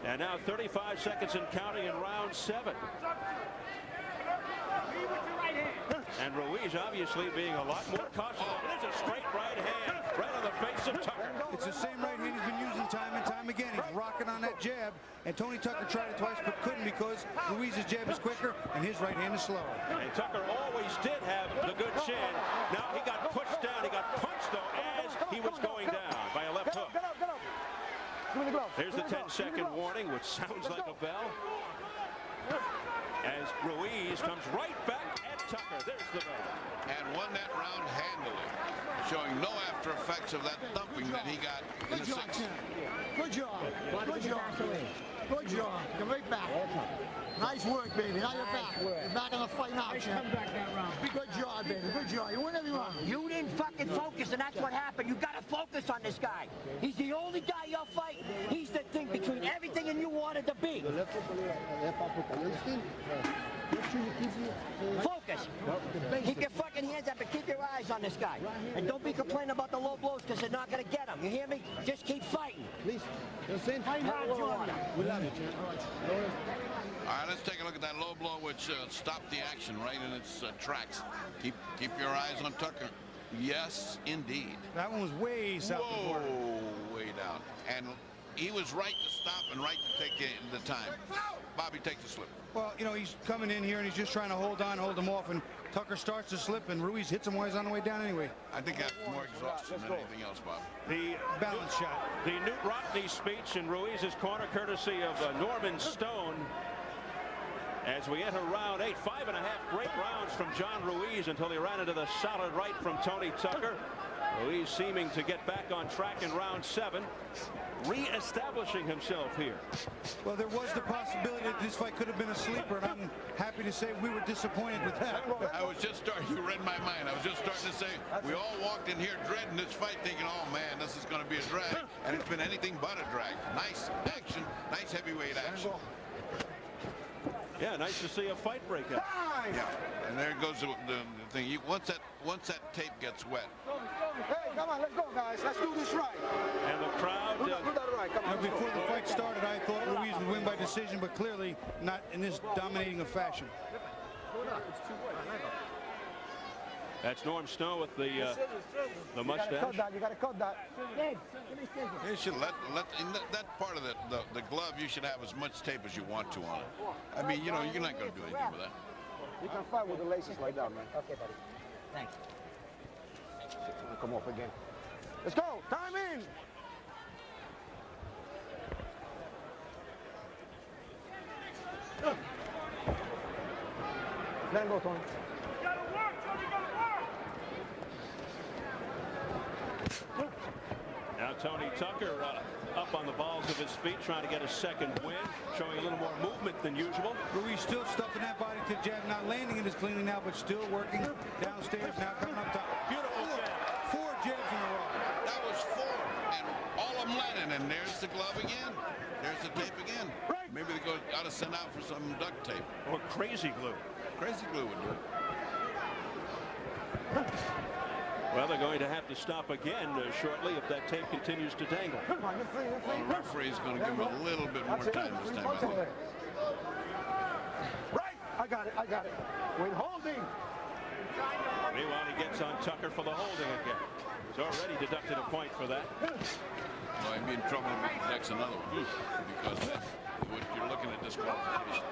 And now 35 seconds and counting in round 7. And Ruiz obviously being a lot more cautious. There's a straight right hand right on the face of Tucker. It's the same right hand he's been using time and time again. He's rocking on that jab, and Tony Tucker tried it twice but couldn't because Ruiz's jab is quicker and his right hand is slower. And Tucker always did have the good chin. Now he got pushed down. He got punched, though, as he was going down by a left hook. There's the 10-second warning, which sounds like a bell. As Ruiz comes right back at Tucker. There's the bell. And won that round handily, showing no after effects of that thumping that he got in the sixth. Good job. Good job. Good job. You're right back. Nice work, baby. Now you're back. You're back on the fight now, champ. Come back that round. Good job, baby. Good job. You win every round. You didn't fucking focus, and that's what happened. You got to focus on this guy. He's the only guy you're fighting. He's the thing between everything and you wanted to be. Focus. Keep your fucking hands up and keep your eyes on this guy. And don't be complaining about the low blows because they're not going to get him. You hear me? Just keep fighting. Please. We love you. All right, let's take a look at that low blow, which stopped the action right in its tracks. Keep your eyes on Tucker. Yes, indeed. That one was way south of the border. Way down. And he was right to stop and right to take the time. Bobby, take the slip. Well, you know, he's coming in here and he's just trying to hold him off, and Tucker starts to slip, and Ruiz hits him while he's on the way down anyway. I think that's more exhaustion than anything else, Bob. The balance shot. The Newt Rockney speech in Ruiz's corner, courtesy of Norman Stone. As we enter round 8, 5.5 great rounds from John Ruiz until he ran into the solid right from Tony Tucker. Ruiz seeming to get back on track in round 7, re-establishing himself here. Well, there was the possibility that this fight could have been a sleeper, and I'm happy to say we were disappointed with that. I was just starting, you read my mind. I was just starting to say, we all walked in here dreading this fight, thinking, oh man, this is going to be a drag, and it's been anything but a drag. Nice action, nice heavyweight action. Yeah, nice to see a fight break out. Yeah, and there goes the thing. Once that tape gets wet. Hey, come on, let's go, guys. Let's do this right. And the crowd. Do that right. Come on. Before the fight started, I thought Ruiz would win by decision, but clearly not in this dominating a fashion. That's Norm Snow with the mustache. You got to cut that. You should let in that part of the glove. You should have as much tape as you want to on it. I mean, you know, you're not going to do anything with that. You can fight with the laces like that, man. Okay, buddy. Thanks. Come off again. Let's go. Time in. Let him go, Tony. Now Tony Tucker up on the balls of his feet, trying to get a second win, showing a little more movement than usual. Ruiz still stuffing that body to the jab, not landing it as cleanly now, but still working downstairs, now coming up top. Beautiful jab. 4 jabs in a row. That was 4, and all of them landing, and there's the glove again. There's the tape again. Maybe they ought to send out for some duct tape. Or crazy glue. Crazy glue would do it. Well, they're going to have to stop again shortly if that tape continues to dangle. Well, the referee is going to give him a little bit more time this time, I think. Right. I got it. With holding. Meanwhile, he gets on Tucker for the holding again. He's already deducted a point for that. Well, he'd be in trouble if he next another one, because you're looking at disqualification.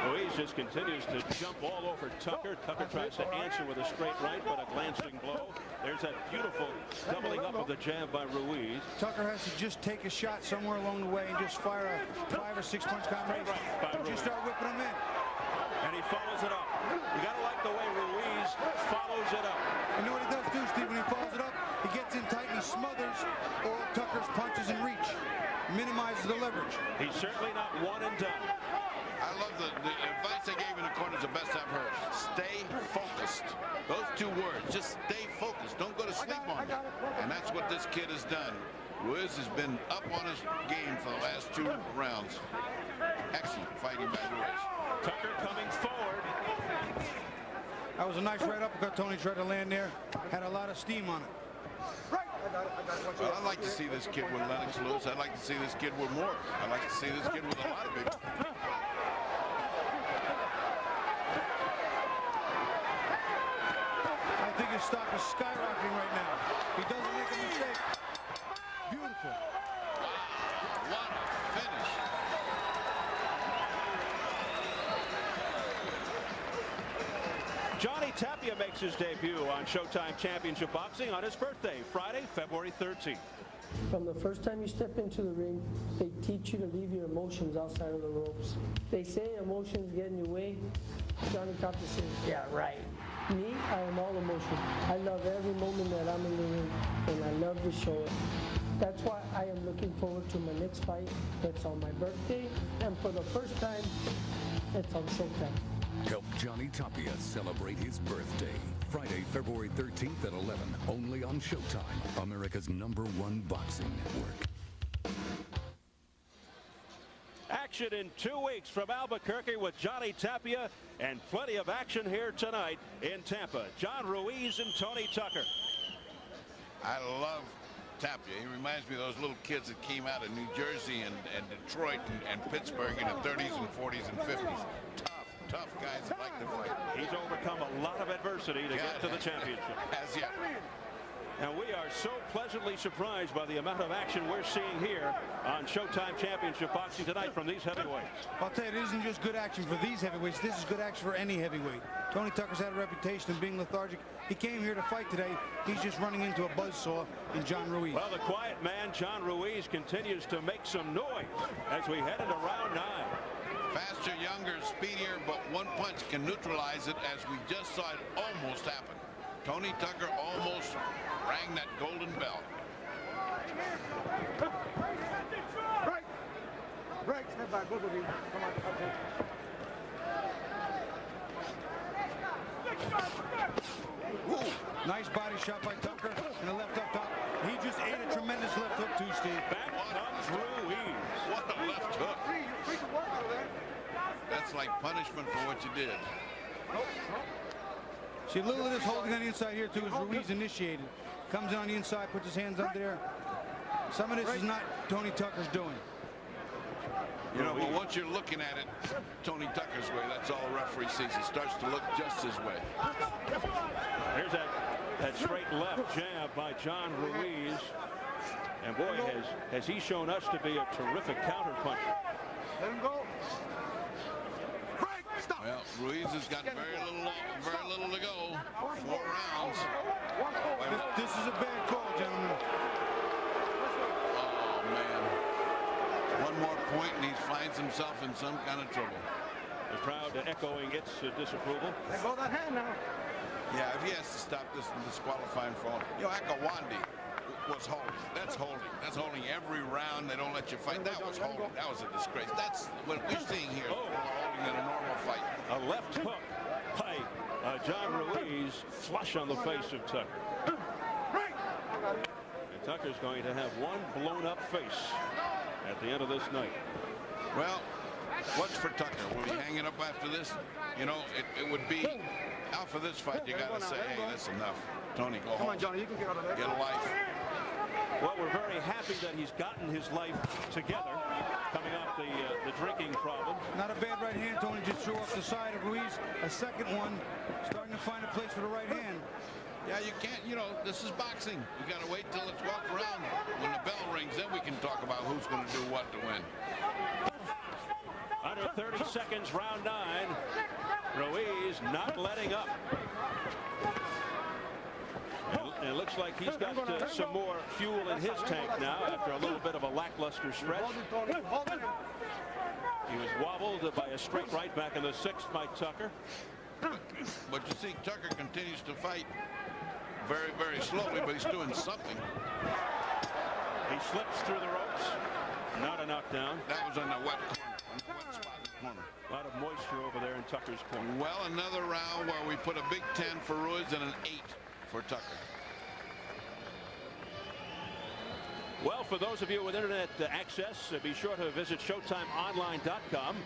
Ruiz just continues to jump all over Tucker. Tucker tries to answer with a straight right, but a glancing blow. There's that beautiful doubling up of the jab by Ruiz. Tucker has to just take a shot somewhere along the way and just fire a 5 or 6 punch combination. Just start whipping them in. And he follows it up. You got to like the way Ruiz follows it up. You know what he does too, Steve? When he follows it up, he gets in tight and he smothers all Tucker's punches in reach. Minimizes the leverage. He's certainly not one and done. I love the advice they gave in the corner is the best I've heard. Stay focused. Those 2 words. Just stay focused. Don't go to sleep on it. And that's what this kid has done. Ruiz has been up on his game for the last 2 rounds. Excellent fighting by Ruiz. Tucker coming forward. That was a nice right uppercut Tony tried to land there. Had a lot of steam on it. Right. Well, I'd like to see this kid with Lennox Lewis. I'd like to see this kid with more. I'd like to see this kid with a lot of big. I think his stock is skyrocketing right now. He doesn't make a mistake. Beautiful. Wow, what a finish. Johnny Tapia makes his debut on Showtime Championship Boxing on his birthday, Friday, February 13th. From the first time you step into the ring, they teach you to leave your emotions outside of the ropes. They say emotions get in your way. Johnny Tapia says, yeah, right. Me, I am all emotion. I love every moment that I'm in the ring, and I love to show it. That's why I am looking forward to my next fight. It's on my birthday, and for the first time, it's on Showtime. Help Johnny Tapia celebrate his birthday. Friday, February 13th at 11, only on Showtime, America's #1 boxing network. Action in 2 weeks from Albuquerque with Johnny Tapia, and plenty of action here tonight in Tampa. John Ruiz and Tony Tucker. I love Tapia. He reminds me of those little kids that came out of New Jersey and Detroit and Pittsburgh in the 30s and 40s and 50s. Tough guys that like to fight. He's overcome a lot of adversity to get to the championship. As yet. And we are so pleasantly surprised by the amount of action we're seeing here on Showtime Championship Boxing tonight from these heavyweights. I'll tell you, it isn't just good action for these heavyweights. This is good action for any heavyweight. Tony Tucker's had a reputation of being lethargic. He came here to fight today. He's just running into a buzzsaw in John Ruiz. Well, the quiet man, John Ruiz, continues to make some noise as we head into round 9. Faster, younger, speedier, but one punch can neutralize it, as we just saw it almost happen. Tony Tucker almost rang that golden bell. Break, step back, both of you. Come on, okay. Nice body shot by Tucker and a left up top. He just ate a tremendous left hook too, Steve. Back comes Ruiz. What a left hook. That's like punishment for what you did. See, a little of this holding on the inside here too is Ruiz initiated. Comes in on the inside, puts his hands up there. Some of this is not Tony Tucker's doing. You know, but once you're looking at it Tony Tucker's way, that's all the referee sees. It starts to look just his way. Here's that straight left jab by John Ruiz. And boy, has he shown us to be a terrific counterpuncher. Let him go. Well, Ruiz has got very little to go. 4 rounds. This is a bad call, gentlemen. Oh, man. One more point and he finds himself in some kind of trouble. The crowd echoing its disapproval. Let go of that hand now. Yeah, if he has to stop this from disqualifying for, Akawandi was holding. That's holding. That's holding every round. They don't let you fight. That was holding. That was a disgrace. That's what we're seeing here. Holding in a normal fight. A left hook by John Ruiz, flush on the face of Tucker. And Tucker's going to have one blown up face at the end of this night. Well, what's for Tucker? Will he hang it up after this? You know, it would be out for this fight. You got to say, hey, that's enough. Tony, go home. Come on, Johnny, you can get out of there. Get a life. Well, we're very happy that he's gotten his life together, coming off the drinking problem. Not a bad right hand. Tony just threw off the side of Ruiz. A second one, starting to find a place for the right hand. Yeah, you can't, this is boxing. You got to wait till it's walked around. When the bell rings, then we can talk about who's going to do what to win. Under 30 seconds, round 9. Ruiz not letting up. And it looks like he's got some more fuel in his tank now after a little bit of a lackluster stretch. He was wobbled by a straight right back in the 6th by Tucker. But you see, Tucker continues to fight very, very slowly, but he's doing something. He slips through the ropes. Not a knockdown. That was on the wet corner, on the wet spot in the corner. A lot of moisture over there in Tucker's corner. Well, another round where we put a big 10 for Ruiz and an 8 for Tucker. Well, for those of you with internet access, be sure to visit ShowtimeOnline.com.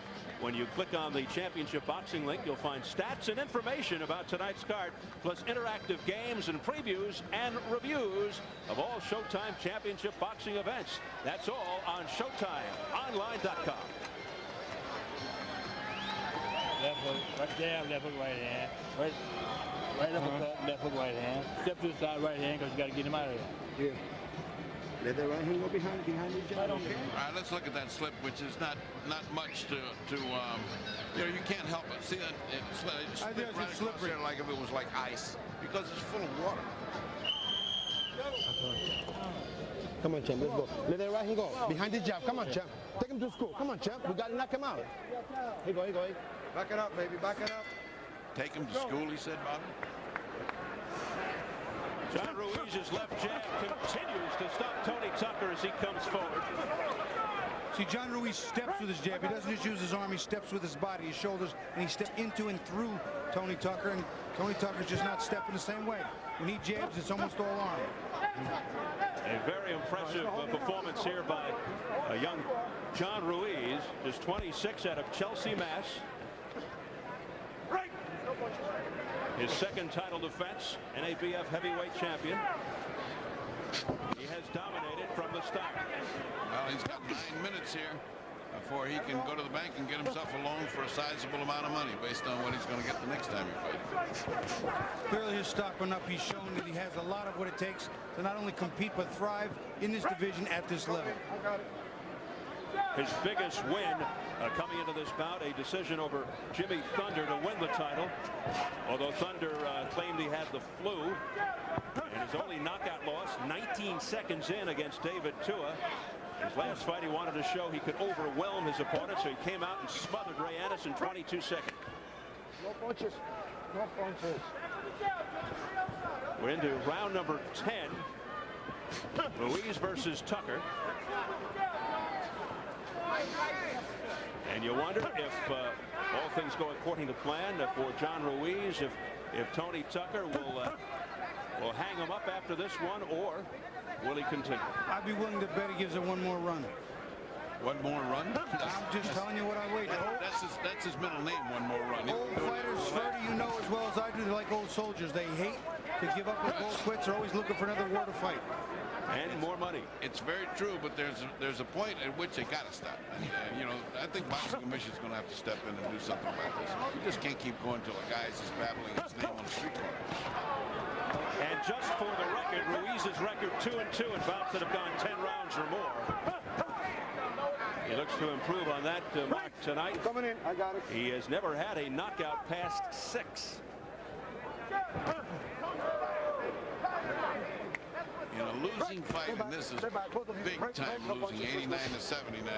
When you click on the championship boxing link, you'll find stats and information about tonight's card, plus interactive games and previews and reviews of all Showtime championship boxing events. That's all on ShowtimeOnline.com. Left hook, right jab, left hook, right hand. Right uppercut, left hook, right hand. Step to the side, right hand, because you got to get him out of there. Yeah. Let that right hand go behind your jab. All right, let's look at that slip, which is not much to you know, you can't help it. See that it's I think it's slippery, like if it was like ice, because it's full of water. Come on, champ, let's go. Let that right hand go. Behind the jab. Come on, champ. Take him to school. Come on, champ. We got to knock him out. Here you go. Back it up, baby. Back it up. Take him to school, he said, Bobby. John Ruiz's left jab continues to stop Tony Tucker as he comes forward. See, John Ruiz steps with his jab. He doesn't just use his arm. He steps with his body, his shoulders, and he steps into and through Tony Tucker. And Tony Tucker's just not stepping the same way. When he jabs, it's almost all arm. A very impressive performance here by a young John Ruiz, just 26 out of Chelsea, Mass. His second title defense, NABF heavyweight champion. He has dominated from the start. Well, he's got 9 minutes here before he can go to the bank and get himself a loan for a sizable amount of money based on what he's going to get the next time he fights. Clearly his stock went up. He's shown that he has a lot of what it takes to not only compete but thrive in this division at this level. His biggest win coming into this bout, a decision over Jimmy Thunder to win the title. Although Thunder claimed he had the flu. And his only knockout loss 19 seconds in against David Tua. His last fight, he wanted to show he could overwhelm his opponent, so he came out and smothered Ray Annis in 22 seconds. No punches. No punches. We're into round number 10. Ruiz versus Tucker. And you wonder if all things go according to plan for John Ruiz, if Tony Tucker will hang him up after this one, or will he continue? I'd be willing to bet he gives it one more run. One more run? I'm just telling you what I wait. That's his middle name, one more run. Old fighters, Ferdy, you know as well as I do, they're like old soldiers. They hate to give up with gold quits. They're always looking for another war to fight. And more money. It's very true, but there's a point at which they got to stop. And, you know, I think Boxing Commission's going to have to step in and do something about this. You just can't keep going till a guy is just babbling his name on the street corner. And just for the record, Ruiz's record 2-2 in bouts that have gone 10 rounds or more. He looks to improve on that mark tonight. Coming in, I got it. He has never had a knockout past 6. In a losing fight, and this is big time losing, 89 to 79,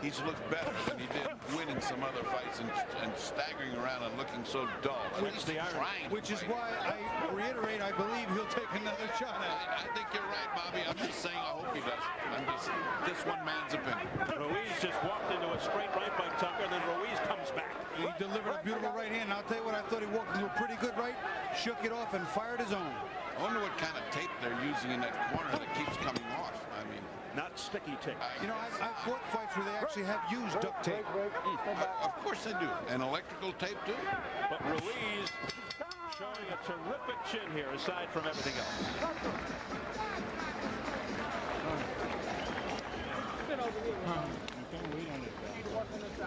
he's looked better than he did winning some other fights and staggering around and looking so dull. Which is why I reiterate, I believe he'll take another shot at it. I think you're right, Bobby. I'm just saying I hope he does. I'm just one man's opinion. Ruiz just walked into a straight right by Tucker, then Ruiz comes back. He delivered a beautiful right hand. And I'll tell you what, I thought he walked into a pretty good right, shook it off, and fired his own. I wonder what kind of tape they're using in that corner that keeps coming off. I mean, not sticky tape. You know, I've fought fights where they actually have used duct tape. Of course they do. And electrical tape too. But Ruiz showing a terrific chin here, aside from everything else.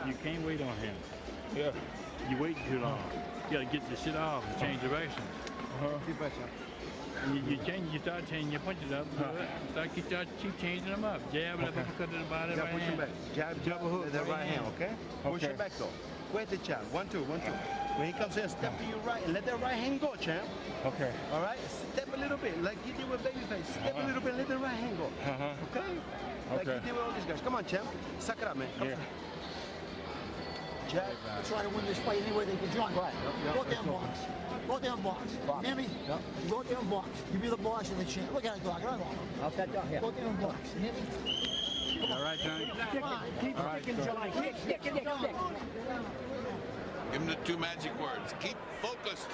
You can't wait on him. Yeah. You wait too long. You gotta get the shit off and change direction. And you start changing your punches up. Keep changing them up. Jab, left uppercut to the body, right hand. Jab, jab, hook, that right hand, okay? Push it back though. Wait the jab. 1, 2, 1, 2. When he comes in, step to your right and let that right hand go, champ. Okay. All right? Step a little bit, like you did with Babyface. Step a little bit, let the right hand go. Okay? Like you did with all these guys. Come on, champ. Suck it up, man. Yeah. Jab. Try to win this fight any way they can, John. Right. Go out there and box. Go out there and box. You hear me? Yep. Go out there and box. You be the boss of the champ. Look at it, dog. I'll set down here. Go out there and box. You hear me? All right, Johnny. Keep sticking, Johnny. Keep sticking, Johnny. Give him the 2 magic words. Keep focused.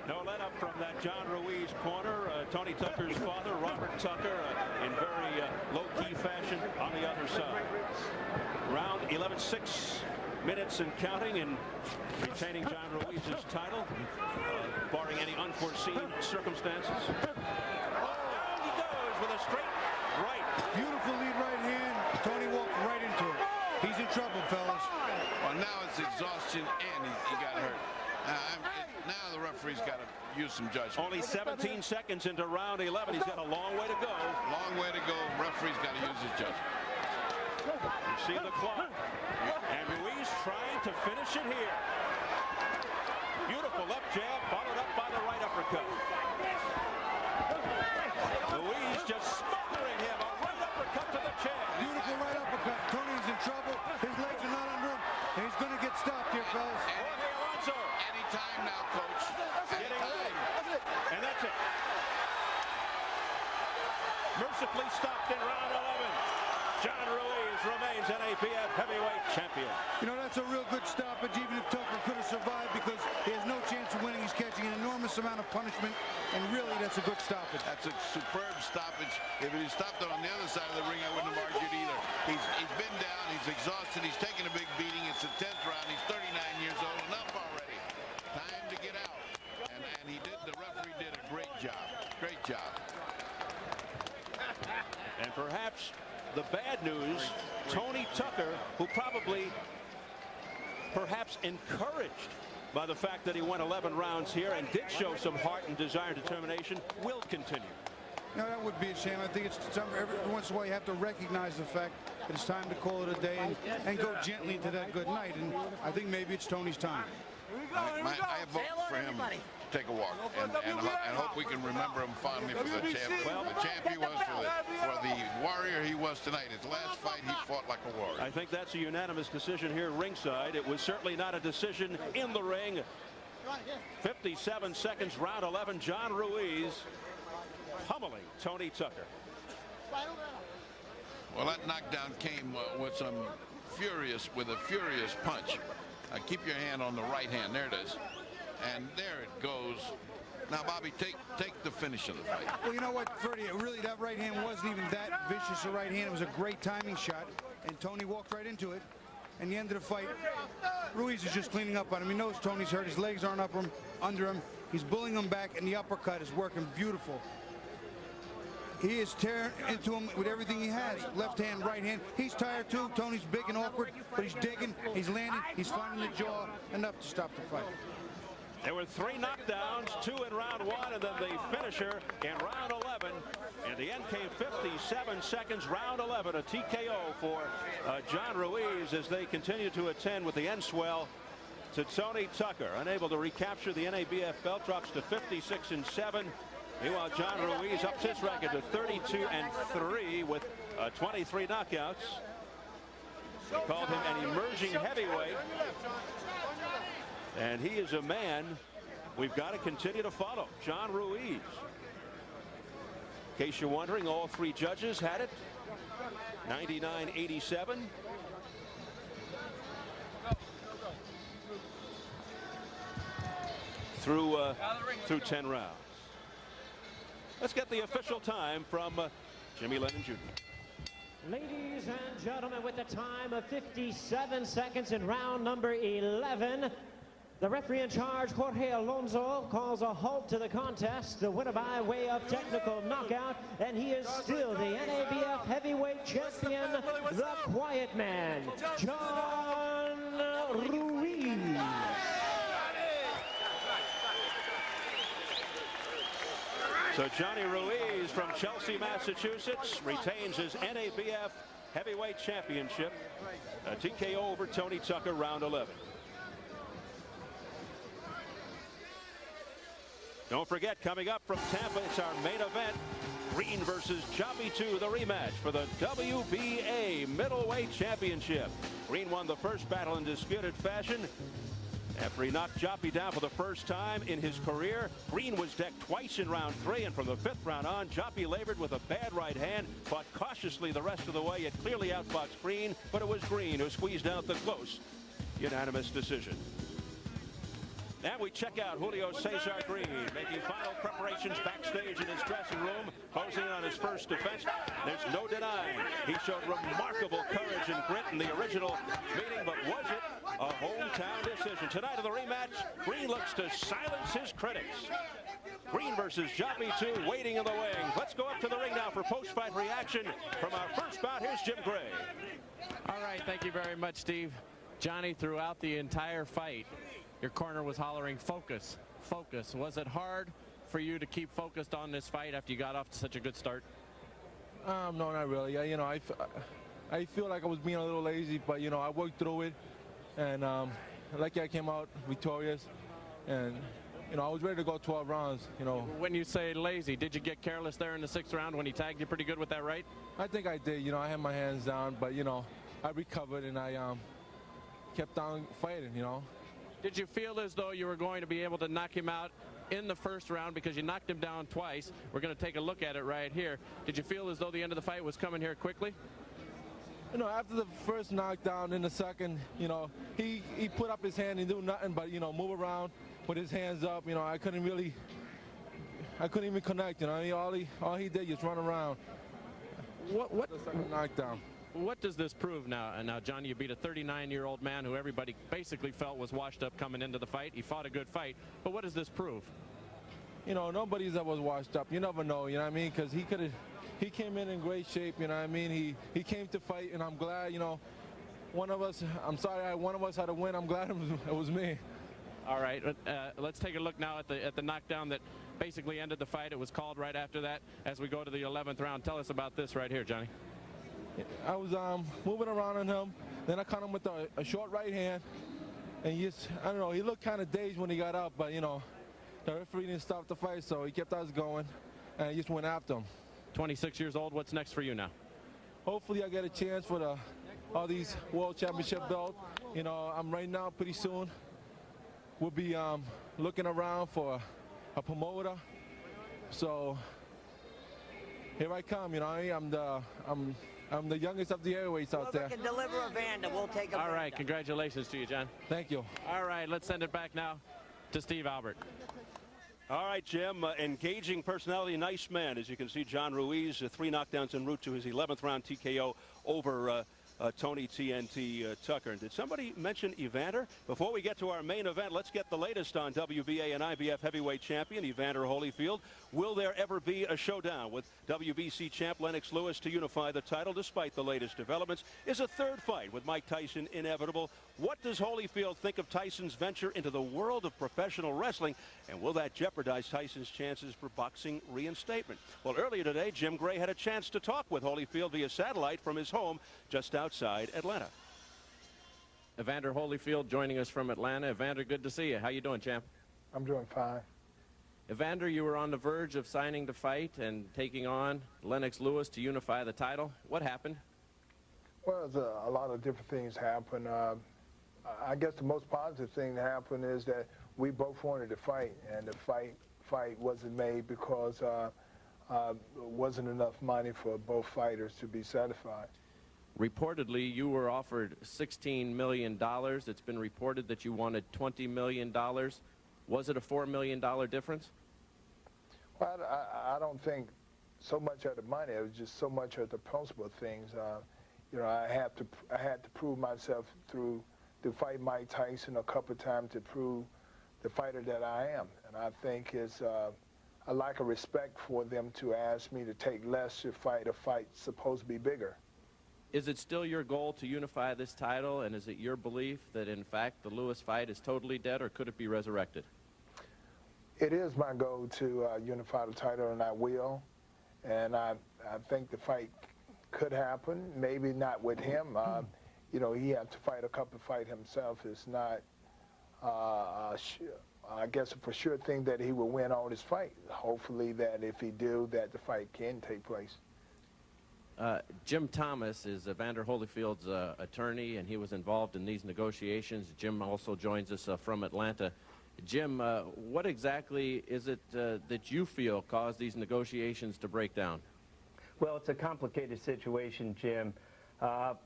No let up from that John Ruiz corner. Tony Tucker's father, Robert Tucker in very low-key fashion on the other side. Round 11, 6 minutes and counting, and retaining John Ruiz's title, barring any unforeseen circumstances. Down he goes with a straight right. Beautiful lead right hand. Tony walked right into it. He's in trouble, fellas. Well, now it's exhaustion and he got hurt. Now the referee's got to use some judgment. Only 17 seconds into round 11. He's got a long way to go. Long way to go. Referee's got to use his judgment. You see the clock. And Ruiz trying to finish it here. Beautiful left jab, followed up by the right uppercut. Ruiz just smothering him. A right uppercut to the chin. Beautiful right uppercut. Tony's in trouble. His legs are not under him. And he's going to get stopped here, fellas. Anytime now, coach. Getting ready. And that's it. Mercifully stopped in round 11. John Ruiz remains NABF heavyweight champion. You know, that's a real good stoppage, even if Tucker could have survived, because he has no chance of winning. He's catching an enormous amount of punishment, and really, that's a good stoppage. That's a superb stoppage. If he stopped it on the other side of the ring, I wouldn't have argued either. He's been down, he's exhausted, he's taken a big beating. It's the 10th round. He's 39 years old. Enough already. Time to get out. And he did. The referee did a great job. Great job. And perhaps the bad news, Tony Tucker, who probably perhaps encouraged by the fact that he won 11 rounds here and did show some heart and desire and determination, will continue. No, that would be a shame. I think it's every once in a while you have to recognize the fact that it's time to call it a day and go gently into that good night. And I think maybe it's Tony's time. I vote for him to take a walk and hope we can remember him fondly for the champ. Well, the champ he was, for the warrior he was tonight. His last fight, he fought like a warrior. I think that's a unanimous decision here ringside. It was certainly not a decision in the ring. 57 seconds, round 11. John Ruiz pummeling Tony Tucker. Well, that knockdown came with a furious punch. Keep your hand on the right hand. There it is. And there it goes. Now, Bobby, take the finish of the fight. Well, you know what, Freddie, really, that right hand wasn't even that vicious a right hand. It was a great timing shot, and Tony walked right into it. And the end of the fight, Ruiz is just cleaning up on him. He knows Tony's hurt. His legs aren't under him. He's bullying him back, and the uppercut is working beautiful. He is tearing into him with everything he has. Left hand, right hand. He's tired too. Tony's big and awkward, but he's digging, he's landing, he's finding the jaw, enough to stop the fight. There were 3 knockdowns, 2 in round 1, and then the finisher in round 11. And the end came 57 seconds, round 11, a TKO for John Ruiz as they continue to attend with the end swell to Tony Tucker. Unable to recapture the NABF belt, drops to 56-7. Meanwhile, John Ruiz ups his record to 32-3 with 23 knockouts. They called him an emerging heavyweight. And he is a man we've got to continue to follow. John Ruiz. In case you're wondering, all 3 judges had it. 99-87. Through 10 rounds. Let's get the official time from Jimmy Lennon Jr. Ladies and gentlemen, with the time of 57 seconds in round number 11, the referee in charge, Jorge Alonso, calls a halt to the contest. The winner by way of technical knockout, and he is still the NABF heavyweight champion, the Quiet Man, John Ruiz. So Johnny Ruiz from Chelsea, Massachusetts, retains his NABF heavyweight championship. A TKO over Tony Tucker, round 11. Don't forget, coming up from Tampa, it's our main event. Green versus Joppy 2, the rematch for the WBA middleweight championship. Green won the first battle in disputed fashion after he knocked Joppy down for the first time in his career. Green was decked twice in round 3, and from the 5th round on, Joppy labored with a bad right hand, fought cautiously the rest of the way. It clearly outboxed Green, but it was Green who squeezed out the close unanimous decision. And we check out Julio Cesar Green, making final preparations backstage in his dressing room, posing on his first defense. There's no denying he showed remarkable courage and grit in the original meeting, but was it a hometown decision? Tonight in the rematch, Green looks to silence his critics. Green versus Joppy 2 waiting in the wings. Let's go up to the ring now for post-fight reaction from our first bout. Here's Jim Gray. All right, thank you very much, Steve. Johnny, throughout the entire fight, your corner was hollering, focus, focus. Was it hard for you to keep focused on this fight after you got off to such a good start? No, not really. You know, I feel like I was being a little lazy, but, you know, I worked through it. And lucky I came out victorious. And, you know, I was ready to go 12 rounds, you know. When you say lazy, did you get careless there in the 6th round when he tagged you pretty good with that right? I think I did. You know, I had my hands down, but, you know, I recovered and I kept on fighting, you know. Did you feel as though you were going to be able to knock him out in the 1st round because you knocked him down twice? We're going to take a look at it right here. Did you feel as though the end of the fight was coming here quickly? You know, after the first knockdown, in the second, you know, he put up his hand and do nothing but, you know, move around with his hands up. You know, I couldn't even connect. You know, all he did was run around. What the second knockdown? What does this prove now? Now, Johnny, you beat a 39-year-old man who everybody basically felt was washed up coming into the fight. He fought a good fight. But what does this prove? You know, nobody's ever washed up. You never know, you know what I mean? Because he came in great shape, you know what I mean? He came to fight, and I'm glad, you know, one of us had to win. I'm glad it was me. All right, let's take a look now at the knockdown that basically ended the fight. It was called right after that as we go to the 11th round. Tell us about this right here, Johnny. I was moving around on him. Then I caught him with a short right hand. And I don't know, he looked kind of dazed when he got up, but, you know, the referee didn't stop the fight, so he kept us going, and I just went after him. 26 years old, what's next for you now? Hopefully I get a chance for all these World Championship belts. You know, I'm right now, pretty soon, we'll be looking around for a promoter. So here I come, you know, I'm the youngest of the airways out there. We can deliver Evander. We'll take Evander. All right, congratulations to you, John. Thank you. All right, let's send it back now to Steve Albert. All right, Jim, engaging personality, nice man. As you can see, John Ruiz, 3 knockdowns en route to his 11th round TKO over Tony TNT Tucker. And did somebody mention Evander? Before we get to our main event, let's get the latest on WBA and IBF heavyweight champion Evander Holyfield. Will there ever be a showdown with WBC champ Lennox Lewis to unify the title despite the latest developments? Is a third fight with Mike Tyson inevitable? What does Holyfield think of Tyson's venture into the world of professional wrestling? And will that jeopardize Tyson's chances for boxing reinstatement? Well, earlier today, Jim Gray had a chance to talk with Holyfield via satellite from his home just outside Atlanta. Evander Holyfield joining us from Atlanta. Evander, good to see you. How you doing, champ? I'm doing fine. Evander, you were on the verge of signing the fight and taking on Lennox Lewis to unify the title. What happened? Well, a lot of different things happened. I guess the most positive thing that happened is that we both wanted to fight, and the fight wasn't made because wasn't enough money for both fighters to be satisfied. Reportedly, you were offered $16 million. It's been reported that you wanted $20 million. Was it a $4 million difference? Well, I don't think so much of the money. It was just so much of the principal things. You know, I had to prove myself to fight Mike Tyson a couple of times to prove the fighter that I am. And I think it's a lack of respect for them to ask me to take less to fight a fight supposed to be bigger. Is it still your goal to unify this title, and is it your belief that, in fact, the Lewis fight is totally dead, or could it be resurrected? It is my goal to unify the title, and I will. And I think the fight could happen, maybe not with him. You know, he has to fight a couple of fights himself. It's not, I guess, a for sure thing that he will win all his fight. Hopefully that if he do, that the fight can take place. Jim Thomas is Evander Holyfield's attorney, and he was involved in these negotiations. Jim also joins us from Atlanta. Jim, what exactly is it that you feel caused these negotiations to break down? Well, it's a complicated situation, Jim.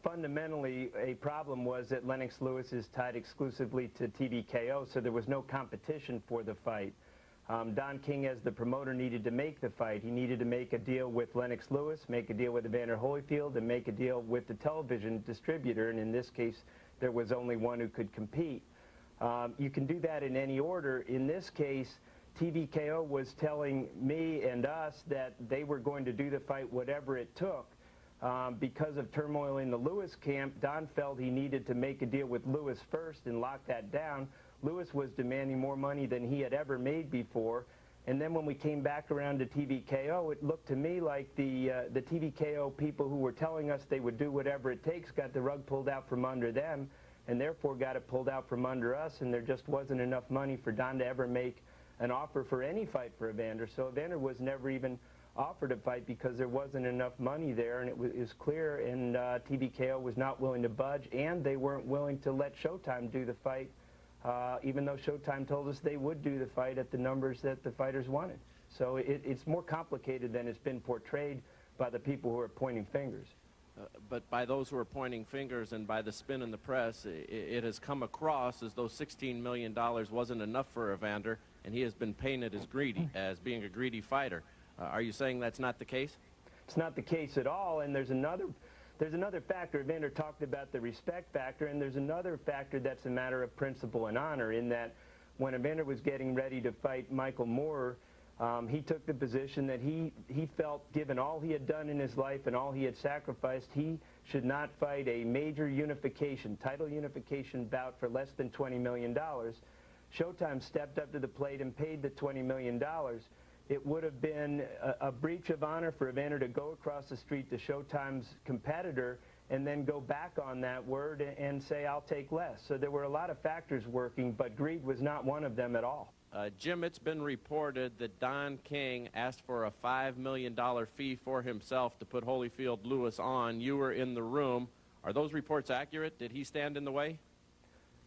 Fundamentally, a problem was that Lennox Lewis is tied exclusively to TBKO, so there was no competition for the fight. Don King, as the promoter, needed to make the fight. He needed to make a deal with Lennox Lewis, make a deal with Evander Holyfield, and make a deal with the television distributor, and in this case, there was only one who could compete. You can do that in any order. In this case, TBKO was telling me and us that they were going to do the fight whatever it took. Because of turmoil in the Lewis camp, Don felt he needed to make a deal with Lewis first and lock that down. Lewis was demanding more money than he had ever made before. And then when we came back around to TBKO, it looked to me like the TBKO people who were telling us they would do whatever it takes got the rug pulled out from under them, and therefore got it pulled out from under us, and there just wasn't enough money for Don to ever make an offer for any fight for Evander. So Evander was never even offered a fight because there wasn't enough money there, and it was clear, and TBKO was not willing to budge, and they weren't willing to let Showtime do the fight, even though Showtime told us they would do the fight at the numbers that the fighters wanted. So it's more complicated than it's been portrayed by the people who are pointing fingers. But by those who are pointing fingers and by the spin in the press, it has come across as though $16 million wasn't enough for Evander, and he has been painted as greedy, as being a greedy fighter. Are you saying that's not the case? It's not the case at all, and there's another factor. Evander talked about the respect factor, and there's another factor that's a matter of principle and honor, in that when Evander was getting ready to fight Michael Moorer, he took the position that he felt, given all he had done in his life and all he had sacrificed, he should not fight a major title unification bout for less than $20 million. Showtime stepped up to the plate and paid the $20 million. It would have been a breach of honor for Evander to go across the street to Showtime's competitor and then go back on that word and say, I'll take less. So there were a lot of factors working, but greed was not one of them at all. Jim, it's been reported that Don King asked for a $5 million fee for himself to put Holyfield Lewis on. You were in the room. Are those reports accurate? Did he stand in the way?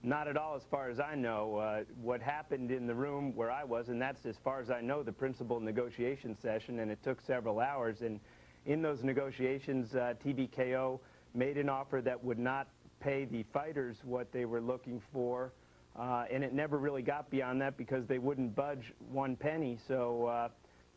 Not at all, as far as I know. What happened in the room where I was, and that's, as far as I know, the principal negotiation session, and it took several hours. And in those negotiations, TBKO made an offer that would not pay the fighters what they were looking for, and it never really got beyond that because they wouldn't budge one penny. So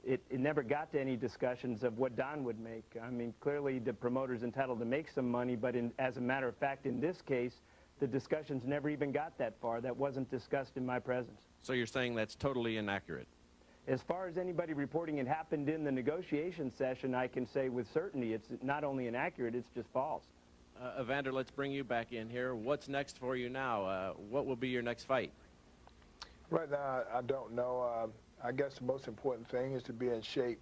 it never got to any discussions of what Don would make. I mean, clearly the promoter's entitled to make some money, but as a matter of fact, in this case, the discussions never even got that far. That wasn't discussed in my presence. So you're saying that's totally inaccurate? As far as anybody reporting it happened in the negotiation session, I can say with certainty it's not only inaccurate, it's just false. Evander, let's bring you back in here. What's next for you now? What will be your next fight? Right now, I don't know. I guess the most important thing is to be in shape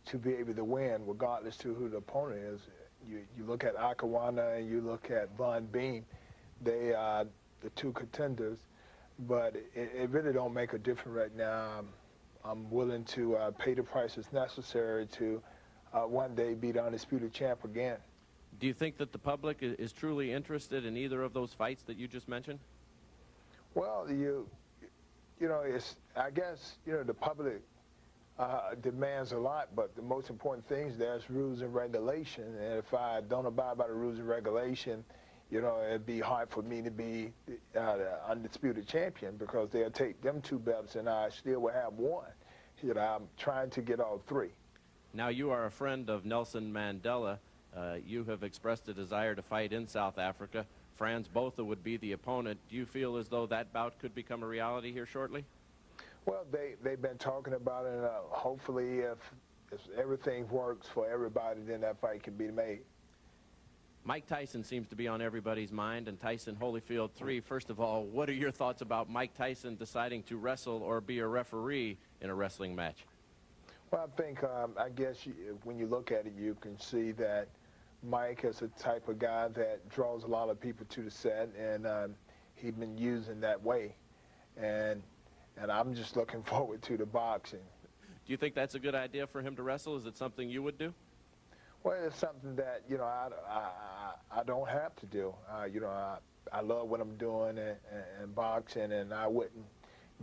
to be able to win, regardless to who the opponent is. You look at Akawana and you look at Von Beam. They are the two contenders, but it really don't make a difference right now. I'm willing to pay the prices necessary to one day be the undisputed champ again. Do you think that the public is truly interested in either of those fights that you just mentioned? Well, you know, I guess, the public demands a lot, but the most important thing is there's rules and regulation, and if I don't abide by the rules and regulation, it'd be hard for me to be the undisputed champion because they'll take them two belts and I still will have one. I'm trying to get all three. Now, you are a friend of Nelson Mandela. You have expressed a desire to fight in South Africa. Franz Botha would be the opponent. Do you feel as though that bout could become a reality here shortly? Well, they've been talking about it, and hopefully if everything works for everybody, then that fight can be made. Mike Tyson seems to be on everybody's mind, and Tyson Holyfield 3. First of all, what are your thoughts about Mike Tyson deciding to wrestle or be a referee in a wrestling match? Well, I think, I guess when you look at it, you can see that Mike is the type of guy that draws a lot of people to the set, and he's been used in that way. And I'm just looking forward to the boxing. Do you think that's a good idea for him to wrestle? Is it something you would do? Well, it's something that, I don't have to do. I love what I'm doing in boxing, and I wouldn't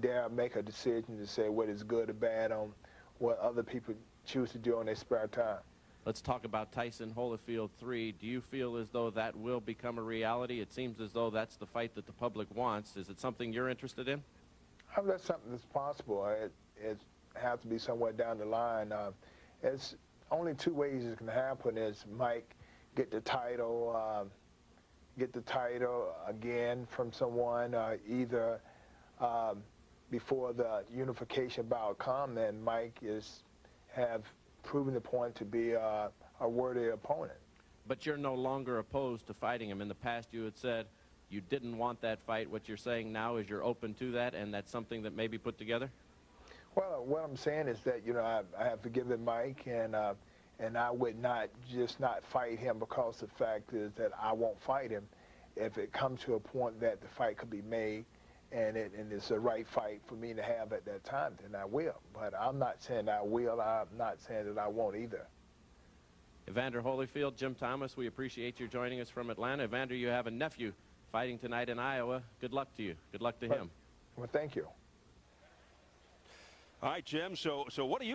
dare make a decision to say what is good or bad on what other people choose to do in their spare time. Let's talk about Tyson Holyfield 3. Do you feel as though that will become a reality? It seems as though that's the fight that the public wants. Is it something you're interested in? That's something that's possible. It has to be somewhere down the line. It's only two ways it can happen is Mike get the title again from someone, either before the unification bout come, and Mike have proven the point to be a worthy opponent. But you're no longer opposed to fighting him. In the past, you had said you didn't want that fight. What you're saying now is you're open to that, and that's something that may be put together? Well, what I'm saying is that, you know, I have forgiven Mike, and I would not fight him because the fact is that I won't fight him. If it comes to a point that the fight could be made and it's the right fight for me to have at that time, then I will. But I'm not saying I will. I'm not saying that I won't either. Evander Holyfield, Jim Thomas, we appreciate you joining us from Atlanta. Evander, you have a nephew fighting tonight in Iowa. Good luck to you. Good luck to him. Well, thank you. All right, Jim. So what do you